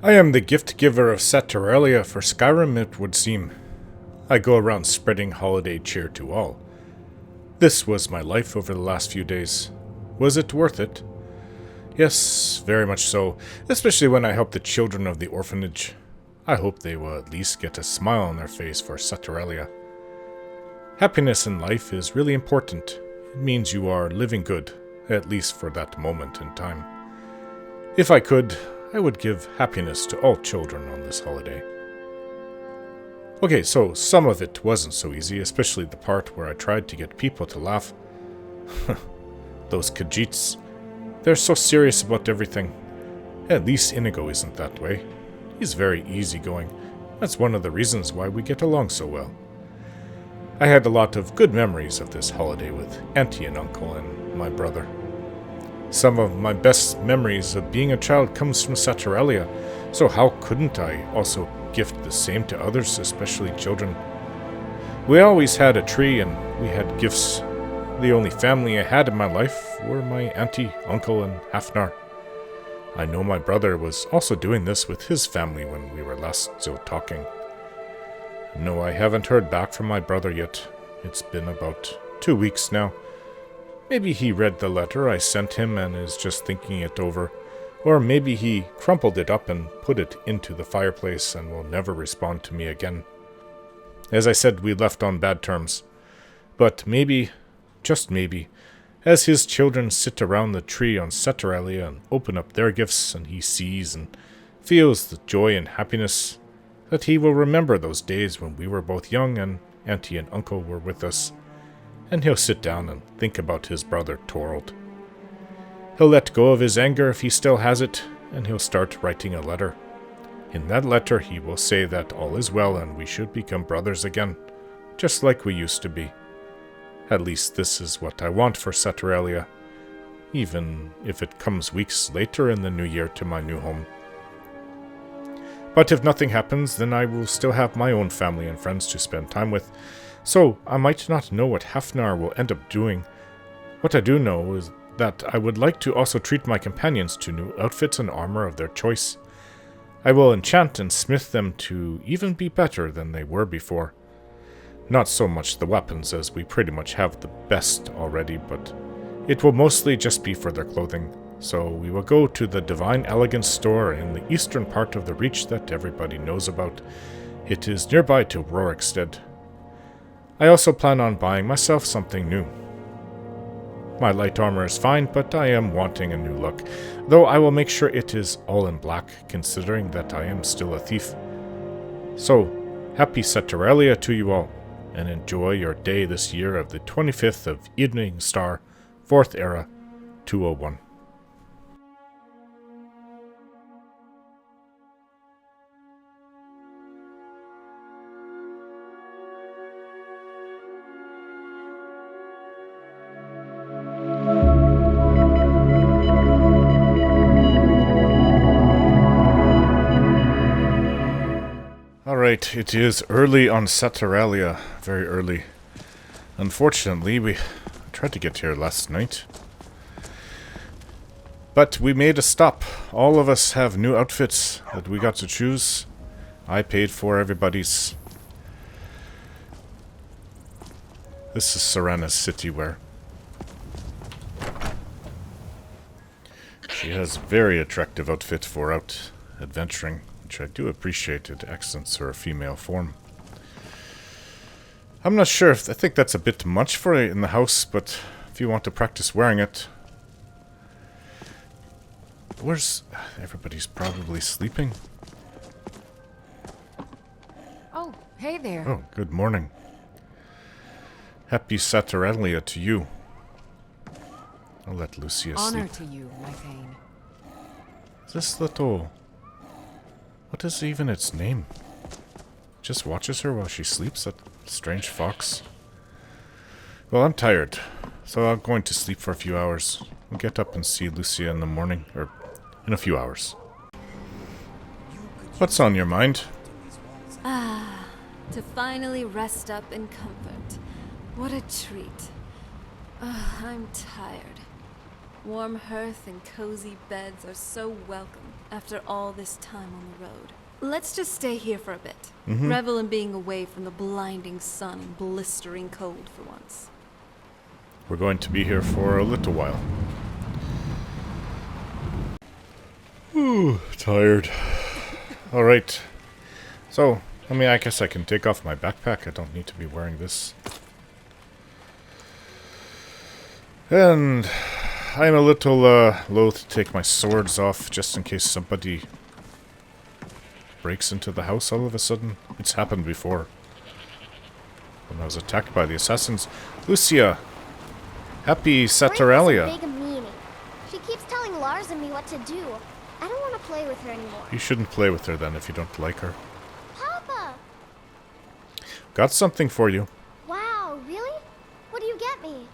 I am the gift giver of Saturalia for Skyrim, it would seem. I go around spreading holiday cheer to all. This was my life over the last few days. Was it worth it? Yes, very much so, especially when I help the children of the orphanage. I hope they will at least get a smile on their face for Saturalia. Happiness in life is really important. It means you are living good, at least for that moment in time. If I could, I would give happiness to all children on this holiday. Okay, so some of it wasn't so easy, especially the part where I tried to get people to laugh. Those Khajiits. They're so serious about everything. At least Inigo isn't that way. He's very easygoing. That's one of the reasons why we get along so well. I had a lot of good memories of this holiday with Auntie and Uncle and my brother. Some of my best memories of being a child comes from Saturalia, so how couldn't I also gift the same to others, especially children? We always had a tree and we had gifts. The only family I had in my life were my auntie, uncle, and Hafnar. I know my brother was also doing this with his family when we were last still talking. No, I haven't heard back from my brother yet. It's been about 2 weeks now. Maybe he read the letter I sent him and is just thinking it over, or maybe he crumpled it up and put it into the fireplace and will never respond to me again. As I said, we left on bad terms. But maybe, just maybe, as his children sit around the tree on Saturalia and open up their gifts and he sees and feels the joy and happiness, that he will remember those days when we were both young and Auntie and Uncle were with us, and he'll sit down and think about his brother Torald. He'll let go of his anger if he still has it, and he'll start writing a letter. In that letter he will say that all is well and we should become brothers again, just like we used to be. At least this is what I want for Saturalia, even if it comes weeks later in the new year to my new home. But if nothing happens, then I will still have my own family and friends to spend time with, so I might not know what Hafnar will end up doing. What I do know is that I would like to also treat my companions to new outfits and armor of their choice. I will enchant and smith them to even be better than they were before. Not so much the weapons, as we pretty much have the best already, but it will mostly just be for their clothing. So we will go to the Divine Elegance store in the eastern part of the Reach that everybody knows about. It is nearby to Rorikstead. I also plan on buying myself something new. My light armor is fine, but I am wanting a new look, though I will make sure it is all in black, considering that I am still a thief. So, happy Saturalia to you all, and enjoy your day this year of the 25th of Evening Star, 4th Era, 201. Alright, it is early on Saturalia, very early. Unfortunately, we tried to get here last night. But we made a stop. All of us have new outfits that we got to choose. I paid for everybody's. This is Serana's city wear. She has a very attractive outfit for out adventuring, which I do appreciate. It accents her female form. I'm not sure if I think that's a bit much for it in the house, but if you want to practice wearing it. Where's... everybody's probably sleeping. Oh, hey there. Oh, good morning. Happy Saturalia to you. I'll let Lucia Honor sleep. to you, my Thane. This little... what is even its name? Just watches her while she sleeps, that strange fox. Well, I'm tired, so I'm going to sleep for a few hours. I'll get up and see Lucia in the morning, or in a few hours. What's on your mind? Ah, to finally rest up in comfort. What a treat. I'm tired. Warm hearth and cozy beds are so welcome. after all this time on the road. Let's just stay here for a bit. Revel in being away from the blinding sun and blistering cold for once. We're going to be here for a little while. Ooh, tired. Alright. So, I guess I can take off my backpack. I don't need to be wearing this. And I'm a little loath to take my swords off just in case somebody breaks into the house all of a sudden. It's happened before. When I was attacked by the assassins. Lucia! Happy Saturalia! Big meanie. She keeps telling Lars and me what to do. I don't want to play with her anymore. You shouldn't play with her then if you don't like her. Papa! Got something for you. Wow, really? What do you get me?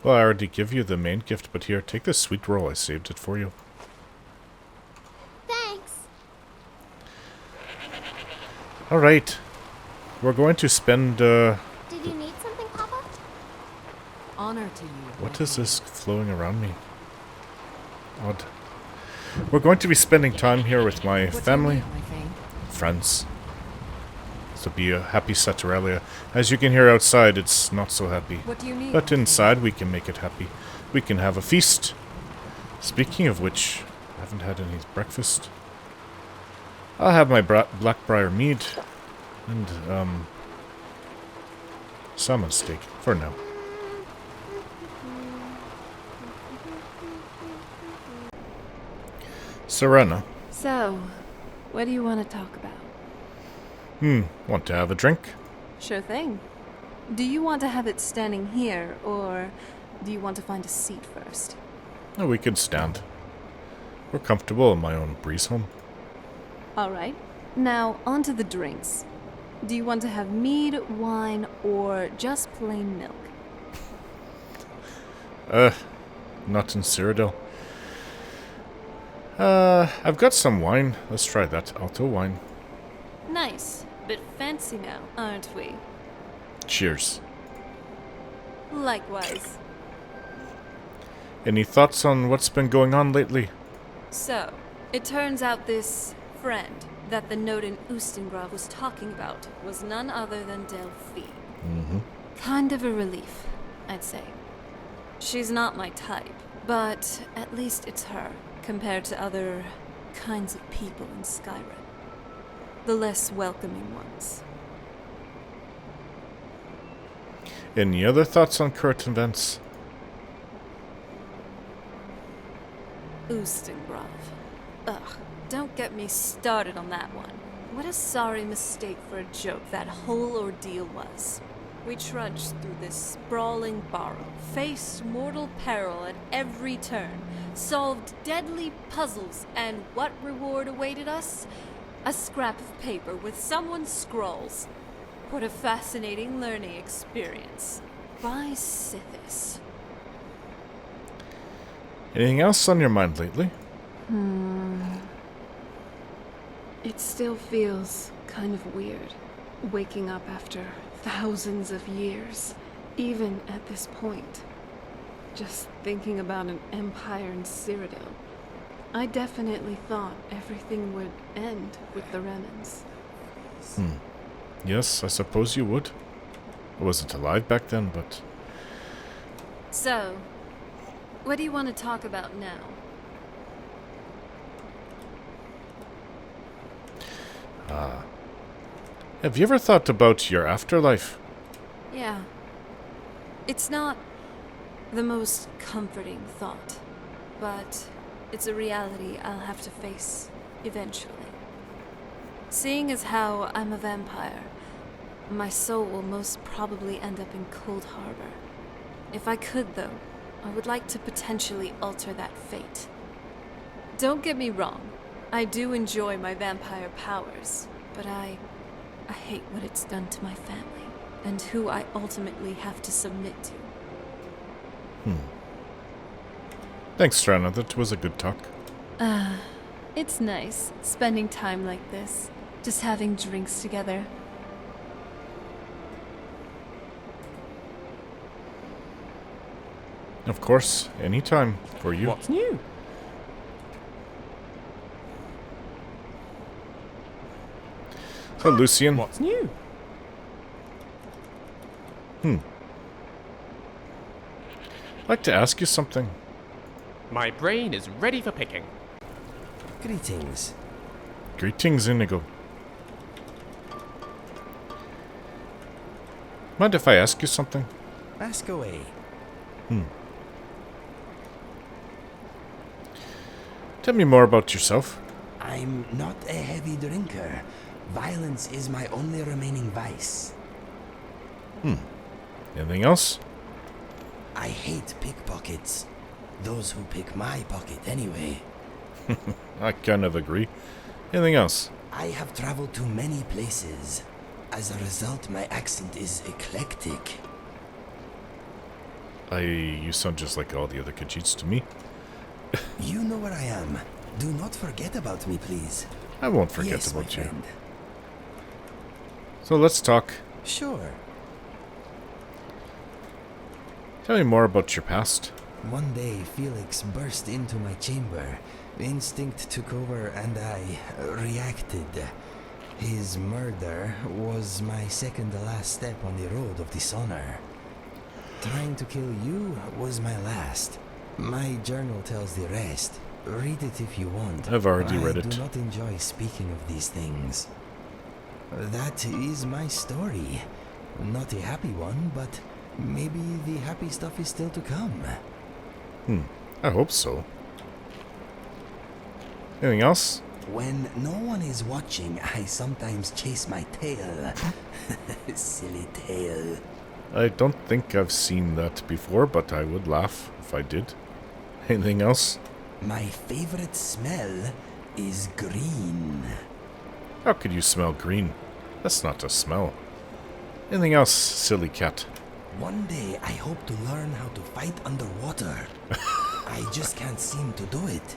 Well, I already give you the main gift, but here, take this sweet roll. I saved it for you. Thanks. Alright. We're going to spend, Did you need something, Papa? Honor to you. What is this flowing around me? Odd. We're going to be spending time here with my family, My Thane? friends. So be a happy Saturalia. As you can hear outside, it's not so happy. What do you need? But inside, we can make it happy. We can have a feast. Speaking of which, I haven't had any breakfast. I'll have my Blackbriar mead and, salmon steak for now. Serena. So, what do you want to talk about? Want to have a drink? Sure thing. Do you want to have it standing here, or do you want to find a seat first? No, we can stand. We're comfortable in my own Breezehome. Alright. Now, on to the drinks. Do you want to have mead, wine, or just plain milk? Not in Cyrodiil. I've got some wine. Let's try that. Alto wine. Nice. Bit fancy now, aren't we? Cheers. Likewise. Any thoughts on what's been going on lately? So, it turns out this friend that the note in Ustengrav was talking about was none other than Delphine. Kind of a relief, I'd say. She's not my type, but at least it's her, compared to other kinds of people in Skyrim. The less welcoming ones. Any other thoughts on current events? Ustengrav. Ugh, don't get me started on that one. What a sorry mistake for a joke that whole ordeal was. We trudged through this sprawling barrow, faced mortal peril at every turn, solved deadly puzzles, and what reward awaited us? A scrap of paper with someone's scrawls. What a fascinating learning experience. By Sithis. Anything else on your mind lately? It still feels kind of weird, waking up after thousands of years, even at this point. Just thinking about an empire in Cyrodiil. I definitely thought everything would end with the Remnants. Yes, I suppose you would. I wasn't alive back then, but... So, what do you want to talk about now? Have you ever thought about your afterlife? Yeah. It's not the most comforting thought, but it's a reality I'll have to face eventually. Seeing as how I'm a vampire, my soul will most probably end up in Cold Harbor. If I could, though, I would like to potentially alter that fate. Don't get me wrong, I do enjoy my vampire powers, but I hate what it's done to my family, and who I ultimately have to submit to. Thanks, Strana. That was a good talk. It's nice, spending time like this, just having drinks together. Of course, anytime for you. What's new? So, Lucian. What's new? I'd like to ask you something. My brain is ready for picking. Greetings. Greetings, Inigo. Mind if I ask you something? Ask away. Tell me more about yourself. I'm not a heavy drinker. Violence is my only remaining vice. Anything else? I hate pickpockets. Those who pick my pocket anyway. I kind of agree. Anything else? I have traveled to many places. As a result, my accent is eclectic. You sound just like all the other Khajiits to me. You know where I am. Do not forget about me, please. I won't forget Yes, my about you. friend. So let's talk. Sure. Tell me more about your past. One day, Felix burst into my chamber. Instinct took over and I reacted. His murder was my second to last step on the road of dishonor. Trying to kill you was my last. My journal tells the rest. Read it if you want. I've already read I it. do not enjoy speaking of these things. That is my story. Not a happy one, but maybe the happy stuff is still to come. I hope so. Anything else? When no one is watching, I sometimes chase my tail. Silly tail. I don't think I've seen that before, but I would laugh if I did. Anything else? My favorite smell is green. How could you smell green? That's not a smell. Anything else, silly cat? One day I hope to learn how to fight underwater. I just can't seem to do it.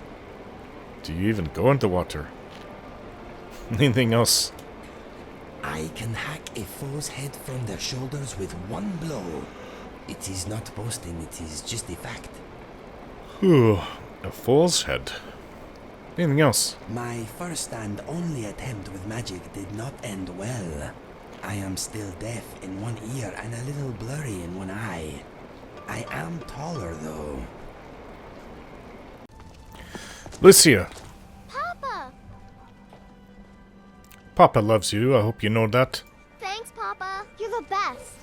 Do you even go into water? Anything else? I can hack a foe's head from their shoulders with one blow. It is not boasting, it is just a fact. Whew, a fool's head. Anything else? My first and only attempt with magic did not end well. I am still deaf in one ear and a little blurry in one eye. I am taller though. Lucia, Papa! Papa loves you. I hope you know that. Thanks, Papa. You're the best.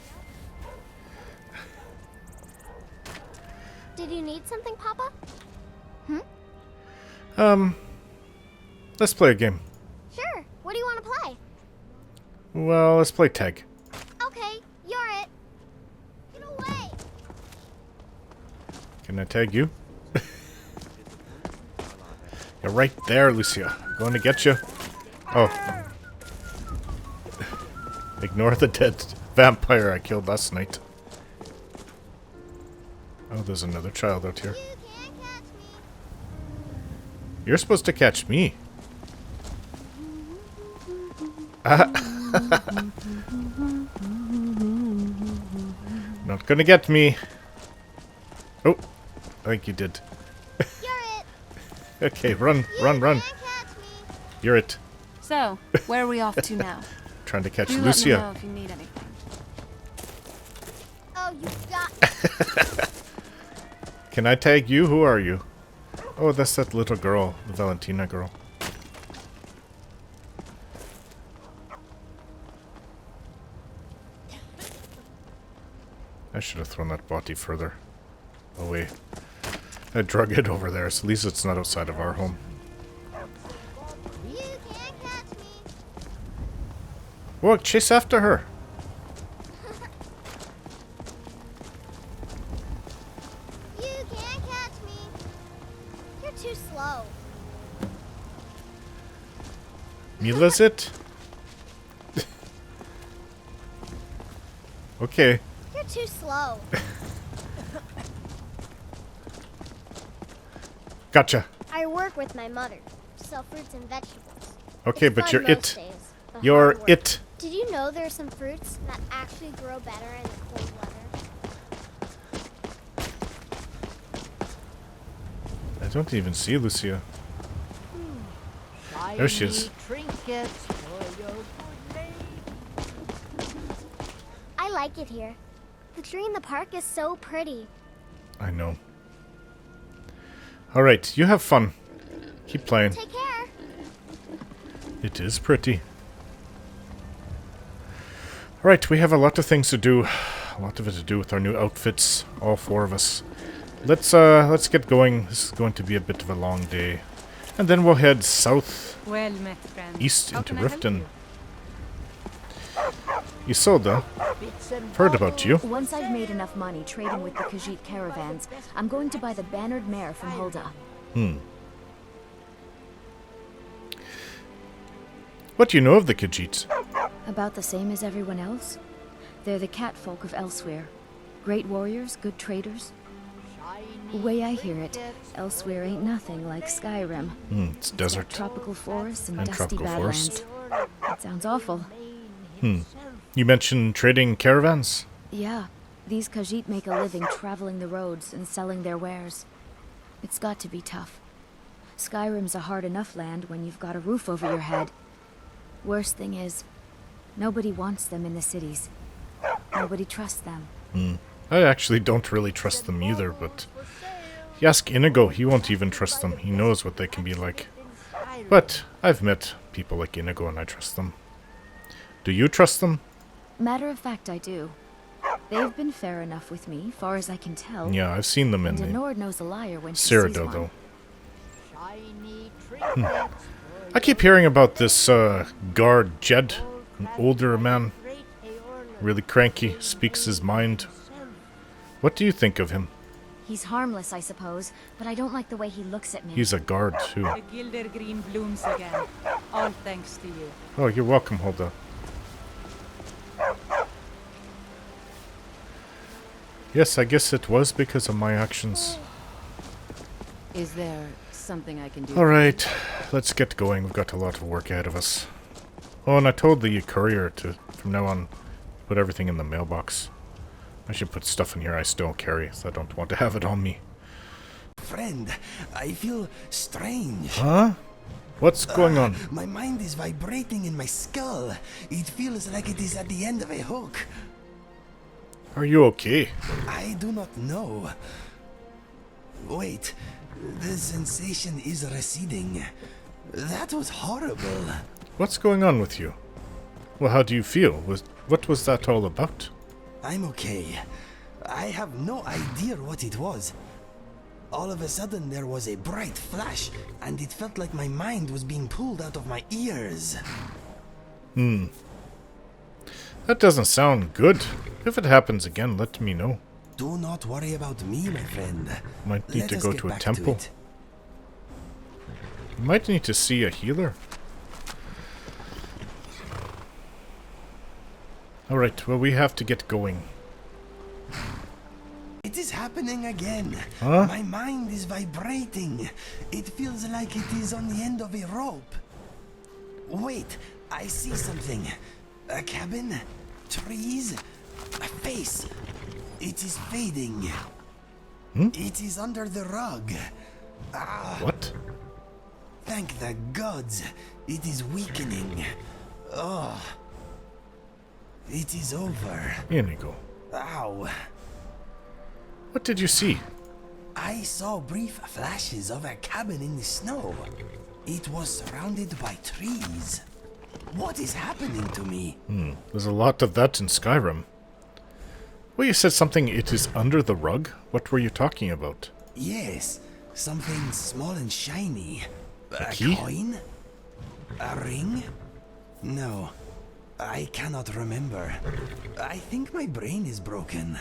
Did you need something, Papa? Let's play a game. Sure. What do you want to play? Well, let's play tag. Okay, you're it. Get away! Can I tag you? You're right there, Lucia. I'm going to get you. Oh. Ignore the dead vampire I killed last night. Oh, there's another child out here. You can't catch me. You're supposed to catch me. Not gonna get me. Oh, I think you did. You're it. Okay, run, run, run. Can't catch me. You're it. So, where are we off to now? Trying to catch Do let me know Lucia. if you need anything. Oh, you got. Can I tag you? Who are you? Oh, that's that little girl, the Valentina girl. I should have thrown that body further away. I drug it over there, so at least it's not outside of our home. You can't catch me. Whoa, chase after her! You can't catch me. You're too slow. Mila's it? Okay. You're too slow. Gotcha. I work with my mother. Sell fruits and vegetables. Okay, It's but fun you're most it. days, but You're hard work. it. Did you know there are some fruits that actually grow better in the cold weather? I don't even see Lucia. There she is. Trinkets for your good like it here. The tree in the park is so pretty. I know. Alright, you have fun. Keep playing. Take care. It is pretty. Alright, we have a lot of things to do. A lot of it to do with our new outfits. All four of us. Let's get going. This is going to be a bit of a long day. And then we'll head south, Well met, friend. east How into can I help Riften. you? Isolde, heard about you. Once I've made enough money trading with the Khajiit caravans, I'm going to buy the bannered mare from Hulda. What do you know of the Khajiit? About the same as everyone else. They're the catfolk of elsewhere. Great warriors, good traders. The way I hear it, elsewhere ain't nothing like Skyrim. It's desert. Tropical forests and And dusty tropical badlands. That sounds awful. You mentioned trading caravans? Yeah, these Khajiit make a living traveling the roads and selling their wares. It's got to be tough. Skyrim's a hard enough land when you've got a roof over your head. Worst thing is, nobody wants them in the cities. Nobody trusts them. I actually don't really trust them either, but... You ask Inigo, he won't even trust them. He knows what they can be like. But I've met people like Inigo and I trust them. Do you trust them? Matter of fact, I do. They've been fair enough with me, far as I can tell. Yeah, I've seen them in And a the Nord knows a liar when she sees Cyrodiil, one. though. I keep hearing about this guard, Jed. An older man. Really cranky, speaks his mind. What do you think of him? He's harmless, I suppose, but I don't like the way he looks at me. He's a guard, too. The Gilder Green blooms again. All thanks to you. Oh, you're welcome, Hulda. Yes, I guess it was because of my actions. Is there something I can do? Alright, let's get going. We've got a lot of work ahead of us. Oh, and I told the courier to, from now on, put everything in the mailbox. I should put stuff in here I still carry, so I don't want to have it on me. Friend, I feel strange. Huh? What's going on? My mind is vibrating in my skull. It feels like it is at the end of a hook. Are you okay? I do not know. Wait, the sensation is receding. That was horrible. What's going on with you? Well, how do you feel? What was that all about? I'm okay. I have no idea what it was. All of a sudden there was a bright flash, and it felt like my mind was being pulled out of my ears. That doesn't sound good. If it happens again, let me know. Do not worry about me, my friend. Might need Let to us go get to a back temple. it. Might need to see a healer. Alright, well, we have to get going. It is happening again. Huh? My mind is vibrating. It feels like it is on the end of a rope. Wait, I see something. A cabin, trees, a face. It is fading. It is under the rug. What? Thank the gods. It is weakening. Oh. It is over. Inigo. Ow. What did you see? I saw brief flashes of a cabin in the snow. It was surrounded by trees. What is happening to me? There's a lot of that in Skyrim. Well, you said something, it is under the rug? What were you talking about? Yes, something small and shiny. A key? coin? A ring? No, I cannot remember. I think my brain is broken.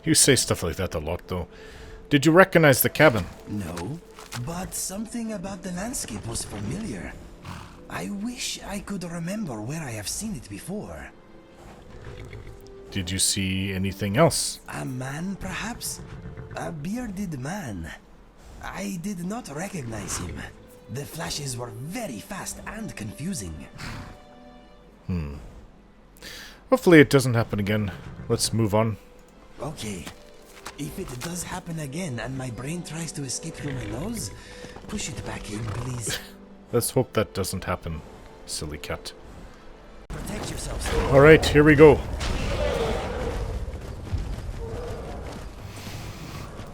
You say stuff like that a lot, though. Did you recognize the cabin? No, but something about the landscape was familiar. I wish I could remember where I have seen it before. Did you see anything else? A man, perhaps? A bearded man. I did not recognize him. The flashes were very fast and confusing. Hopefully it doesn't happen again. Let's move on. Okay. If it does happen again and my brain tries to escape through my nose, push it back in, please. Let's hope that doesn't happen, silly cat. Protect yourselves. Alright, here we go.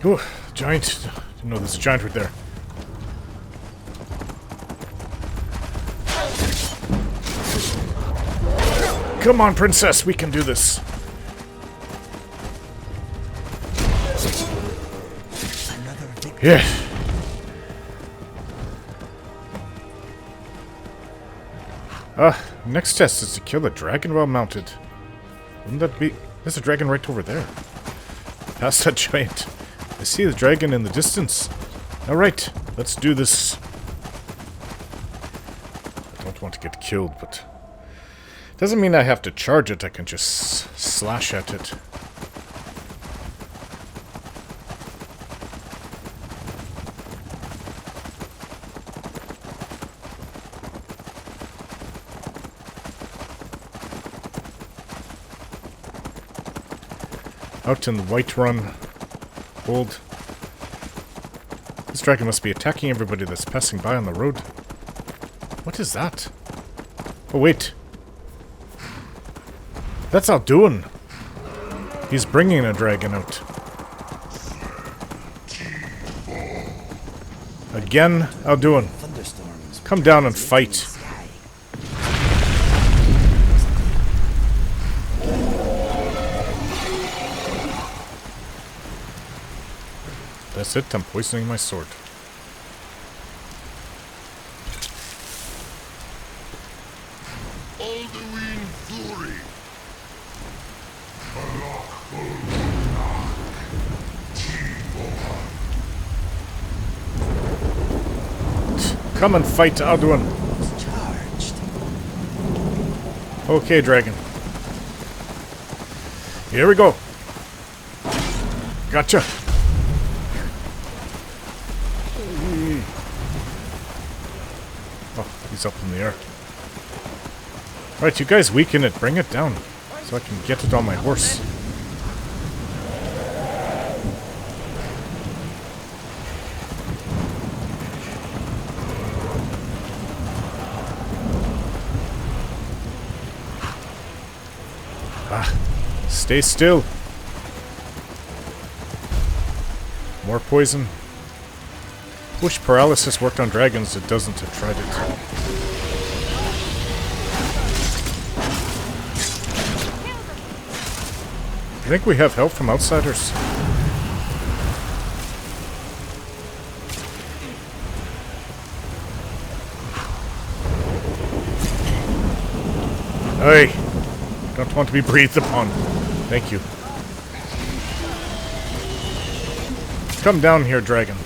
Ooh, giant. Didn't know there's a giant right there. Come on, princess, we can do this. Another victory. Yeah. Next test is to kill a dragon while mounted. Wouldn't that be... There's a dragon right over there. Past that giant. I see the dragon in the distance. Alright, let's do this. I don't want to get killed, but... Doesn't mean I have to charge it, I can just slash at it. Out in the Whiterun hold. This dragon must be attacking everybody that's passing by on the road. What is that? Oh, wait. That's Alduin. He's bringing a dragon out. Again, Alduin. Come down and fight. That's it, I'm poisoning my sword. Come and fight Alduin. Okay, dragon. Here we go. Gotcha. Oh, he's up in the air. Right, you guys weaken it. Bring it down so I can get it on my horse. Stay still. More poison. Wish paralysis worked on dragons. It doesn't. I've tried it. I think we have help from outsiders. Hey! Don't want to be breathed upon. Thank you. Come down here, dragon.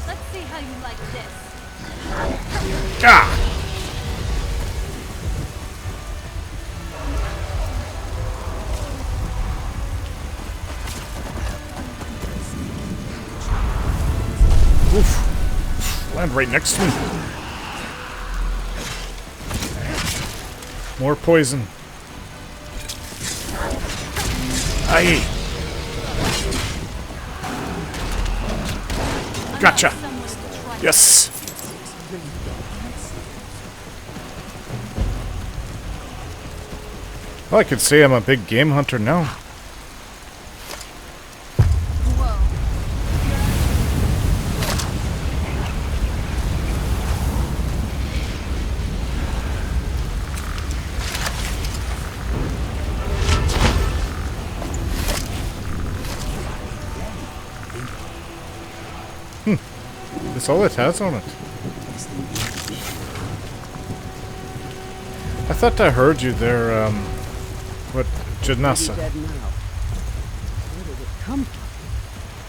Let's see how you like this. Ah! Oof. Land right next to me. More poison. Aye. Gotcha. Yes. Well, I could say I'm a big game hunter now. That's all it has on it. I thought I heard you there, what, Janasa?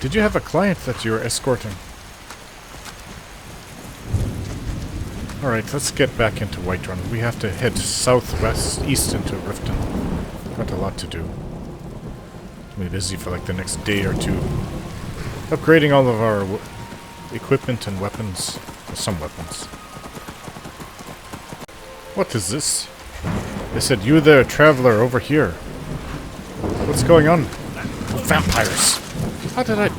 Did you have a client that you were escorting? Alright, let's get back into Whiterun. We have to head southwest, east into Riften. Got a lot to do. I'll be busy for like the next day or two. Upgrading all of our equipment and weapons. Well, some weapons. What is this? They said, you there, traveler, over here. What's going on? Vampires. How did I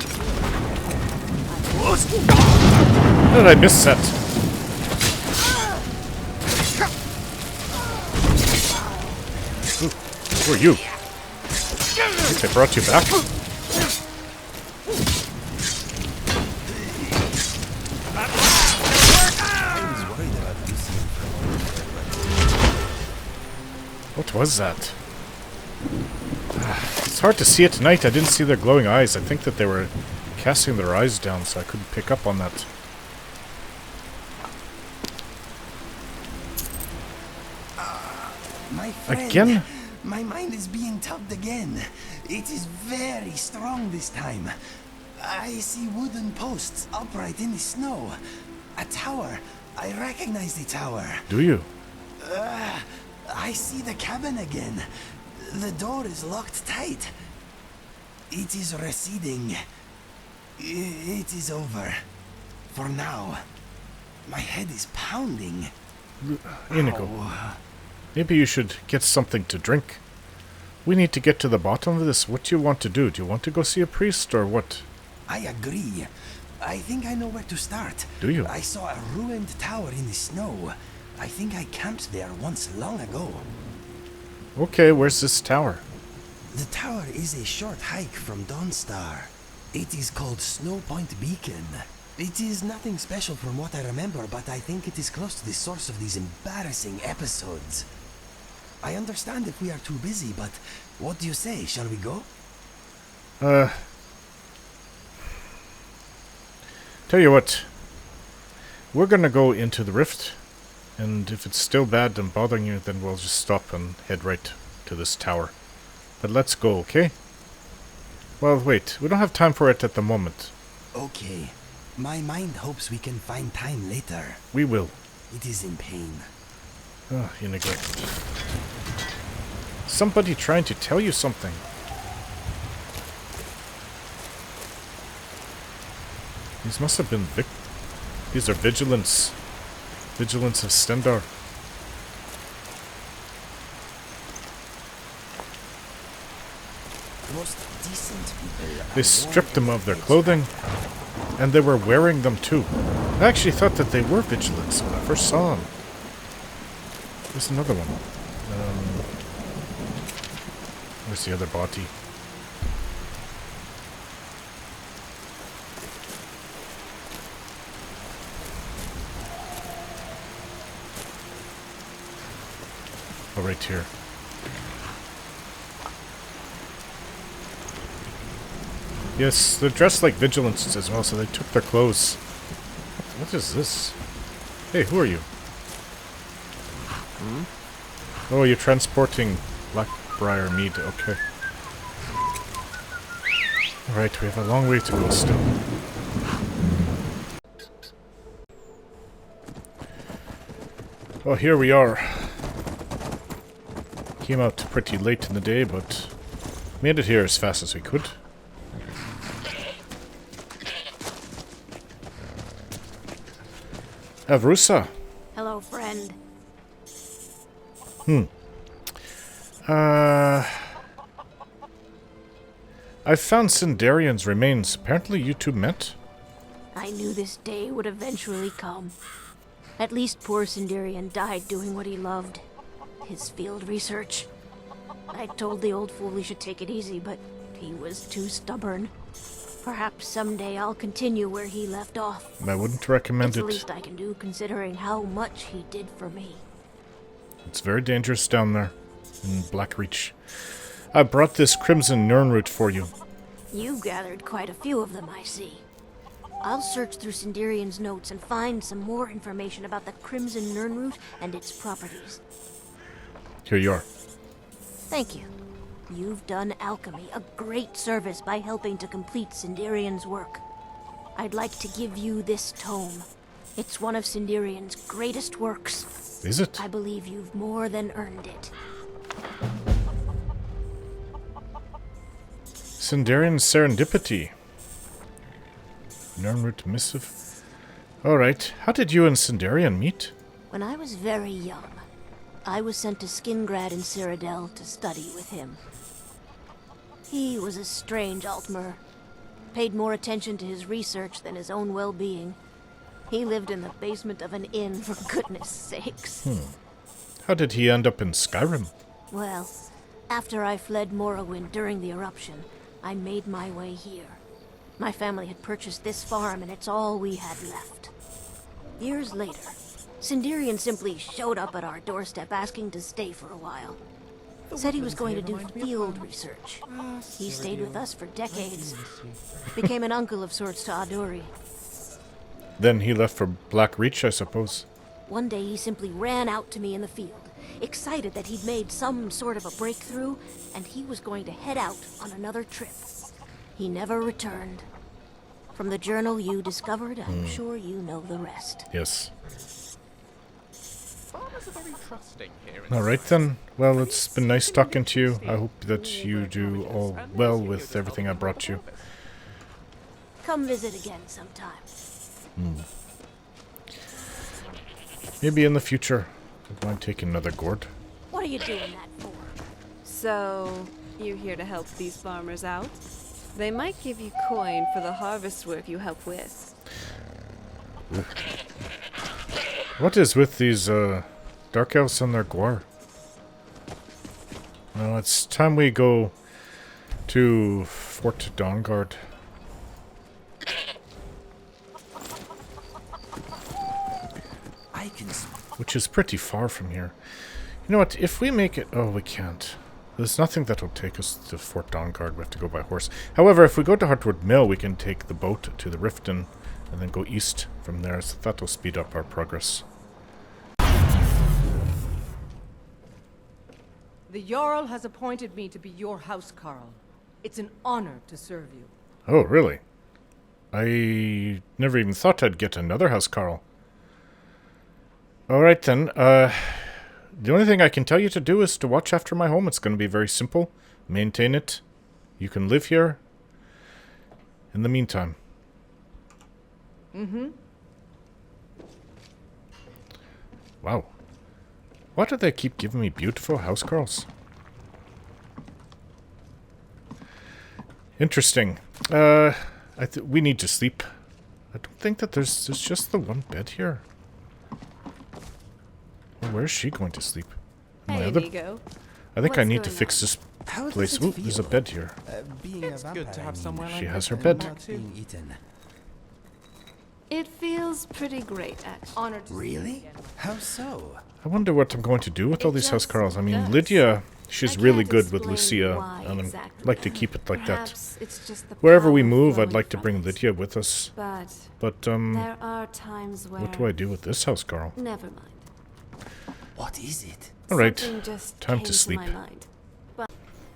miss that? Ooh, who are you? I think they brought you back. What was that? It's hard to see at night. I didn't see their glowing eyes. I think that they were casting their eyes down, so I couldn't pick up on that. My friend, Again? My mind is being tugged again. It is very strong this time. I see wooden posts upright in the snow. A tower. I recognize the tower. Do you? I see the cabin again. The door is locked tight. It is receding. It is over. For now. My head is pounding. Inigo, Ow. maybe you should get something to drink. We need to get to the bottom of this. What do you want to do? Do you want to go see a priest or what? I agree. I think I know where to start. Do you? I saw a ruined tower in the snow. I think I camped there once long ago. Okay, where's this tower? The tower is a short hike from Dawnstar. It is called Snow Point Beacon. It is nothing special from what I remember, but I think it is close to the source of these embarrassing episodes. I understand if we are too busy, but what do you say? Shall we go? Tell you what. We're gonna go into the rift. And if it's still bad and bothering you, then we'll just stop and head right to this tower. But let's go, okay? Well, wait. We don't have time for it at the moment. Okay. My mind hopes we can find time later. We will. It is in pain. Oh, Inigo. Somebody trying to tell you something. These must have been these are vigilance. Vigilance of Stendarr. Most decent people. They stripped them of their clothing, and they were wearing them too. I actually thought that they were vigilants when I first saw them. There's another one. Where's the other body? Oh, right here. Yes, they're dressed like vigilants as well, so they took their clothes. What is this? Hey, who are you? Oh, you're transporting Blackbriar mead. Okay. Alright, we have a long way to go still. Oh, here we are. Came out pretty late in the day, but made it here as fast as we could. Avrusa. Hello, friend. I've found Sindarian's remains. Apparently you two met? I knew this day would eventually come. At least poor Sindarian died doing what he loved. His field research. I told the old fool he should take it easy, but he was too stubborn. Perhaps someday I'll continue where he left off. I wouldn't recommend It's it. the least I can do, considering how much he did for me. It's very dangerous down there in Blackreach. I brought this Crimson Nirnroot for you. You've gathered quite a few of them, I see. I'll search through Sindarian's notes and find some more information about the Crimson Nirnroot and its properties. Here you are. Thank you. You've done alchemy a great service by helping to complete Sindarian's work. I'd like to give you this tome. It's one of Sindarian's greatest works. Is it? I believe you've more than earned it. Sindarian Serendipity. Nirnroot Missive. Alright, how did you and Sindarian meet? When I was very young, I was sent to Skingrad in Cyrodiil to study with him. He was a strange Altmer. Paid more attention to his research than his own well-being. He lived in the basement of an inn, for goodness sakes. How did he end up in Skyrim? Well, after I fled Morrowind during the eruption, I made my way here. My family had purchased this farm, and it's all we had left. Years later, Sinderian simply showed up at our doorstep asking to stay for a while. Said he was going to do field research. He stayed with us for decades. Became an uncle of sorts to Adori. Then he left for Black Reach, I suppose. One day he simply ran out to me in the field, excited that he'd made some sort of a breakthrough, and he was going to head out on another trip. He never returned. From the journal you discovered, I'm sure you know the rest. Yes. Farmers are very trusting here in Alright then. Well, it's been nice talking to you. I hope that you do all well with everything I brought you. Come visit again sometime. Maybe in the future. I might take another gourd. What are you doing that for? So, you're here to help these farmers out? They might give you coin for the harvest work you help with. What is with these dark elves and their gore? Well, it's time we go to Fort Dawnguard. Which is pretty far from here. You know what, if we make it... Oh, we can't. There's nothing that will take us to Fort Dawnguard. We have to go by horse. However, if we go to Heartwood Mill, we can take the boat to the Riften and then go east from there. So that will speed up our progress. The Jarl has appointed me to be your housecarl. It's an honor to serve you. Oh, really? I never even thought I'd get another housecarl. Alright then, the only thing I can tell you to do is to watch after my home. It's going to be very simple. Maintain it. You can live here. In the meantime. Wow. Why do they keep giving me beautiful housecarls? Interesting. We need to sleep. I don't think that there's just the one bed here. Well, where's she going to sleep? Hey, Amigo. I think I What's need to going fix this place. Ooh, there's a bed here. It's good to have somewhere like She has her that bed. not being eaten. It feels pretty great, actually. Honored to Really? How so? I wonder what I'm going to do with all these just housecarls. I mean, does. Lydia, she's I really can't good with explain Lucia, why and I'd exactly. like to keep it like that. Perhaps it's just the Wherever we power move, I'd flowing like to from bring it. Lydia with us. But But, there are times where... what do I do with this housecarl? Never mind. What is it? Alright, Something just time to came sleep. my mind. But...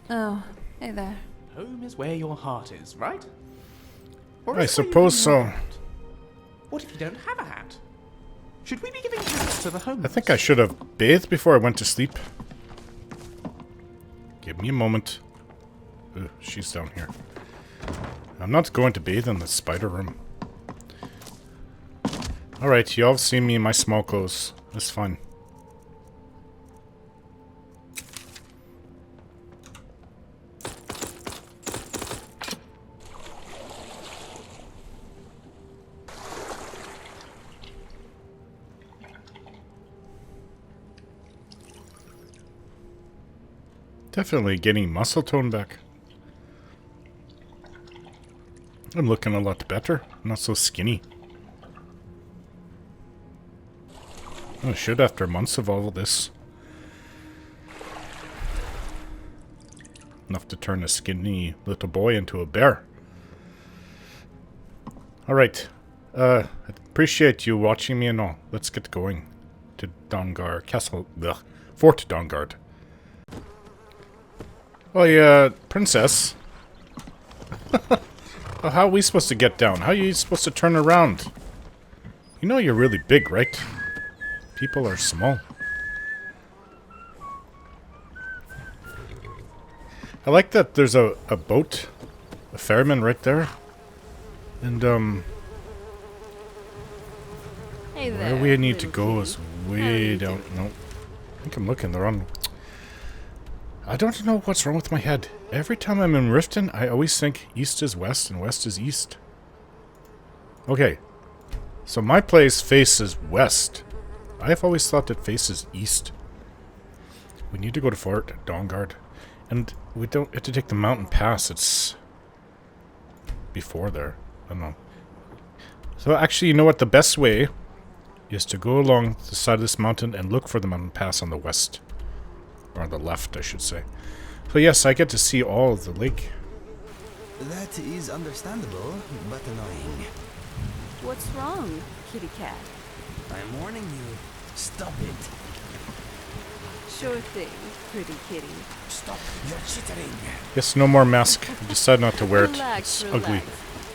Oh, hey there. Home is where your heart is, right? Or I is it where you suppose hang your so. hat? What if you don't have a hat? Should we be giving hats to the homeless? I think I should have bathed before I went to sleep. Give me a moment. Ugh, she's down here. I'm not going to bathe in the spider room. Alright, you all have seen me in my small clothes. That's fine. Definitely getting muscle tone back. I'm looking a lot better. Not so skinny. I should after months of all of this. Enough to turn a skinny little boy into a bear. Alright. I appreciate you watching me and all. Let's get going to Dawnguard Castle. Ugh, Fort Dawnguard. Oh yeah, princess. Oh, how are we supposed to get down? How are you supposed to turn around? You know you're really big, right? People are small. I like that there's a boat, a ferryman right there. And, Hey there. where we need to little go kitty. is How are way you down. doing? No, I think I'm looking the wrong. I don't know what's wrong with my head. Every time I'm in Riften, I always think east is west and west is east. Okay, so my place faces west. I've always thought it faces east. We need to go to Fort Dawnguard. And we don't have to take the mountain pass. It's before there. I don't know. So actually, you know what? The best way is to go along the side of this mountain and look for the mountain pass on the west. Or on the left, I should say. So yes, I get to see all of the lake. That is understandable, but annoying. What's wrong, kitty cat? I'm warning you. Stop it. Sure thing, pretty kitty. Stop. You're chittering. Yes, no more mask. I decided not to wear it. Relax, It's ugly.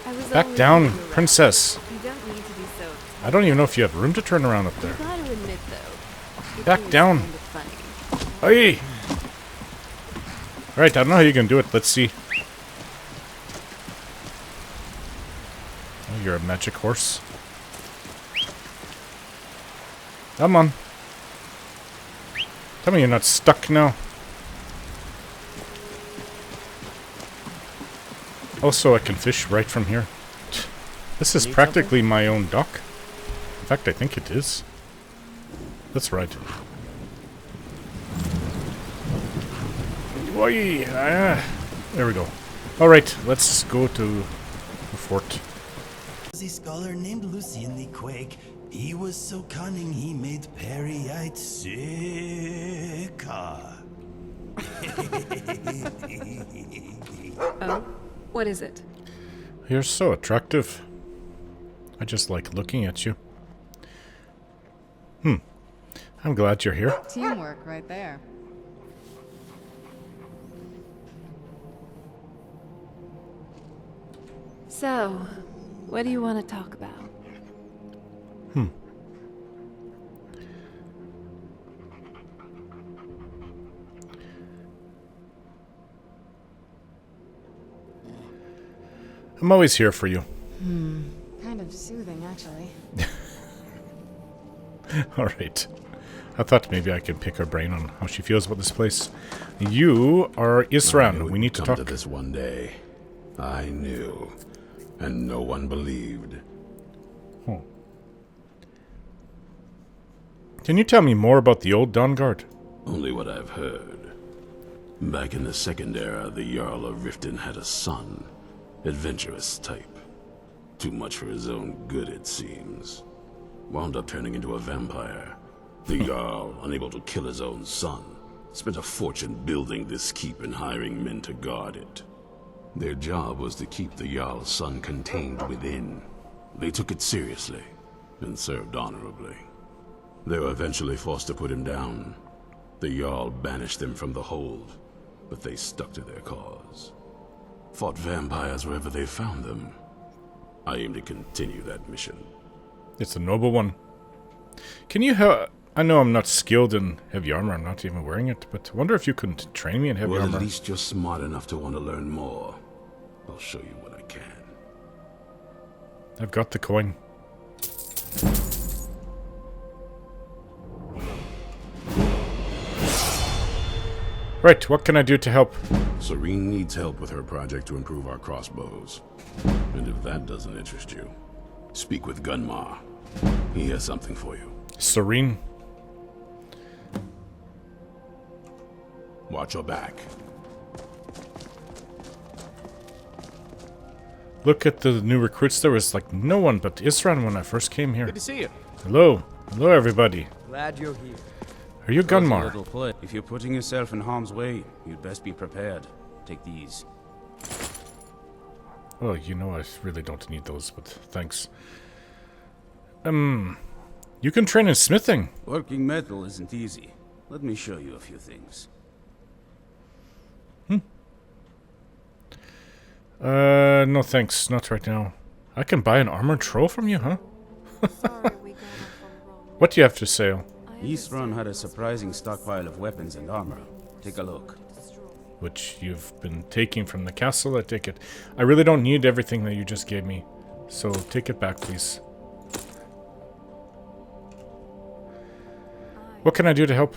I was Back only down, kidding around. princess. You don't need to be so. I don't even know if you have room to turn around up You there. gotta admit though. it Back is down. kind of funny. Hey! Alright, I don't know how you can do it. Let's see. Oh, you're a magic horse. Come on. Tell me you're not stuck now. Also, I can fish right from here. This is practically my own dock. In fact, I think it is. That's right. Oi, there we go. Alright, let's go to the fort. Was a scholar named Lucian the Quake. He was so cunning he made Periite sick. Oh, what is it? You're so attractive. I just like looking at you. I'm glad you're here. Teamwork right there. So, what do you want to talk about? I'm always here for you. Kind of soothing, actually. Alright. I thought maybe I could pick her brain on how she feels about this place. You are Isran. We need to talk. To this one day. I knew. And no one believed. Can you tell me more about the old Dawnguard? Only what I've heard. Back in the Second Era, the Jarl of Riften had a son. Adventurous type. Too much for his own good, it seems. Wound up turning into a vampire. The Jarl, unable to kill his own son, spent a fortune building this keep and hiring men to guard it. Their job was to keep the Jarl's son contained within. They took it seriously, and served honorably. They were eventually forced to put him down. The Jarl banished them from the hold, but they stuck to their cause. Fought vampires wherever they found them. I aim to continue that mission. It's a noble one. Can you help? I know I'm not skilled in heavy armor. I'm not even wearing it, but I wonder if you can train me in heavy armor. At least you're smart enough to want to learn more. I'll show you what I can. I've got the coin. Right, what can I do to help? Serene needs help with her project to improve our crossbows. And if that doesn't interest you, speak with Gunmar. He has something for you. Serene? Watch your back. Look at the new recruits. There was like no one but Isran when I first came here. Good to see you. Hello. Hello, everybody. Glad you're here. Are you Little Gunmar? play. If you're putting yourself in harm's way, you'd best be prepared. Take these. Oh, you know I really don't need those, but thanks. You can train in smithing. Working metal isn't easy. Let me show you a few things. No thanks. Not right now. I can buy an armored troll from you, huh? What do you have to say? Eastrun had a surprising stockpile of weapons and armor. Take a look. Which you've been taking from the castle, I take it. I really don't need everything that you just gave me. So take it back, please. What can I do to help?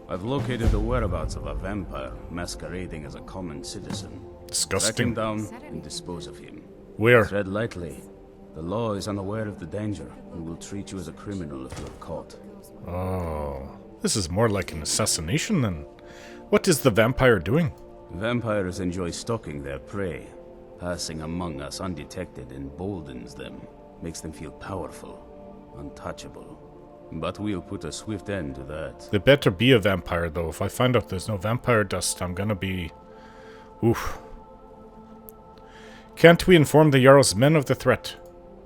I've located the whereabouts of a vampire masquerading as a common citizen. Disgusting. Track him down and dispose of him. Where? Tread lightly. The law is unaware of the danger and will treat you as a criminal if you're caught. Oh, this is more like an assassination then. What is the vampire doing? Vampires enjoy stalking their prey. Passing among us undetected emboldens them, makes them feel powerful, untouchable. But we'll put a swift end to that. There better be a vampire, though. If I find out there's no vampire dust, I'm gonna be... Oof. Can't we inform the Jarl's men of the threat?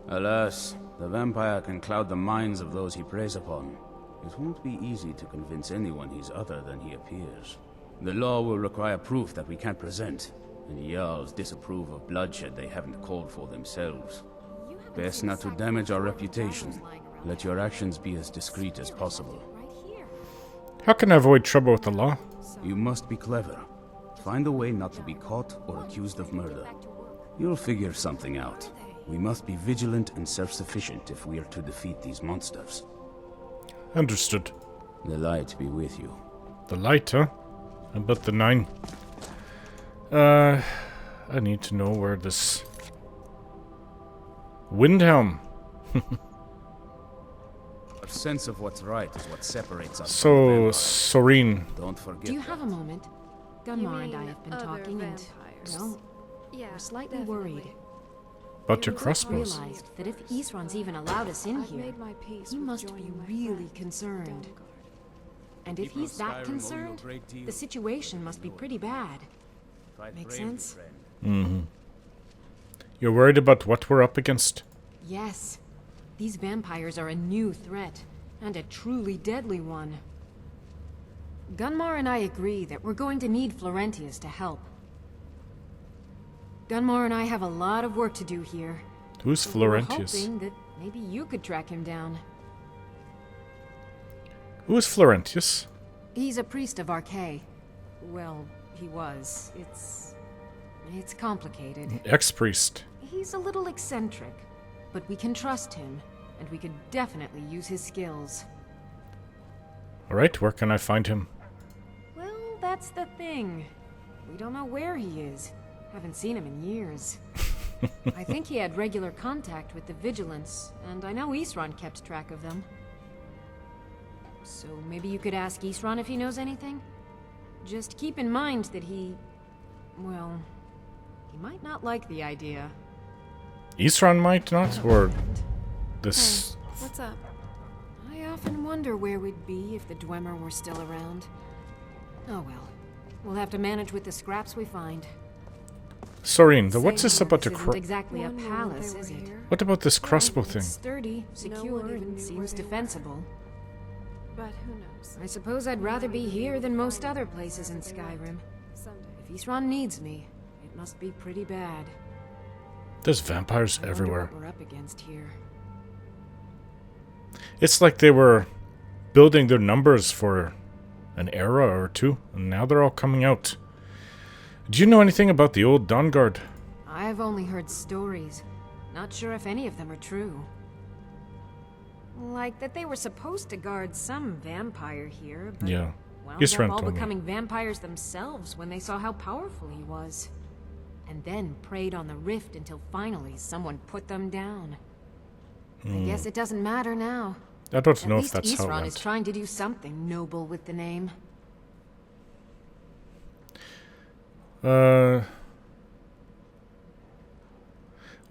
Alas, the vampire can cloud the minds of those he preys upon. It won't be easy to convince anyone he's other than he appears. The law will require proof that we can't present, and the Jarls disapprove of bloodshed they haven't called for themselves. Best not to damage our reputation. Let your actions be as discreet as possible. How can I avoid trouble with the law? You must be clever. Find a way not to be caught or accused of murder. You'll figure something out. We must be vigilant and self-sufficient if we are to defeat these monsters. Understood. The light be with you. The light, huh? About the 9. I need to know where this... Windhelm. A sense of what's right is what separates us. So, Soreen. Don't forget. Do you have a moment? Gunmar and I have been talking and, well, Yeah, we're slightly worried. About your We crossbows. realized that if Isran's even allowed us in here, he must be really concerned. And if he's that concerned, the situation must be pretty bad. Make sense? Mm-hmm. You're worried about what we're up against? Yes. These vampires are a new threat, and a truly deadly one. Gunmar and I agree that we're going to need Florentius to help. Gunmar and I have a lot of work to do here. Who's We were Florentius? hoping that maybe you could track him down. Who is Florentius? He's a priest of Arcay. Well, he was. It's complicated. Ex-priest. He's a little eccentric, but we can trust him, and we could definitely use his skills. Alright, where can I find him? Well, that's the thing. We don't know where he is. Haven't seen him in years. I think he had regular contact with the Vigilance, and I know Isran kept track of them. So maybe you could ask Isran if he knows anything? Just keep in mind that well, he might not like the idea. Isran might not, or this... Hey, what's up? I often wonder where we'd be if the Dwemer were still around. Oh well. We'll have to manage with the scraps we find. Soreen, what's this about the isn't exactly a palace, is it? What about this crossbow thing? It's sturdy, secure, and seems defensible. But who knows? I suppose I'd rather be here than most other places in Skyrim. If Isran needs me, it must be pretty bad. There's vampires I wonder everywhere. what we're up against here. It's like they were building their numbers for an era or two, and now they're all coming out. Do you know anything about the old Dawnguard? I've only heard stories. Not sure if any of them are true. Like that they were supposed to guard some vampire here, but Yeah. wound Isran up all told me. becoming vampires themselves when they saw how powerful he was. And then preyed on the rift until finally someone put them down. I guess it doesn't matter now. I don't know At if least that's how it Isran went. is trying to do something noble with the name.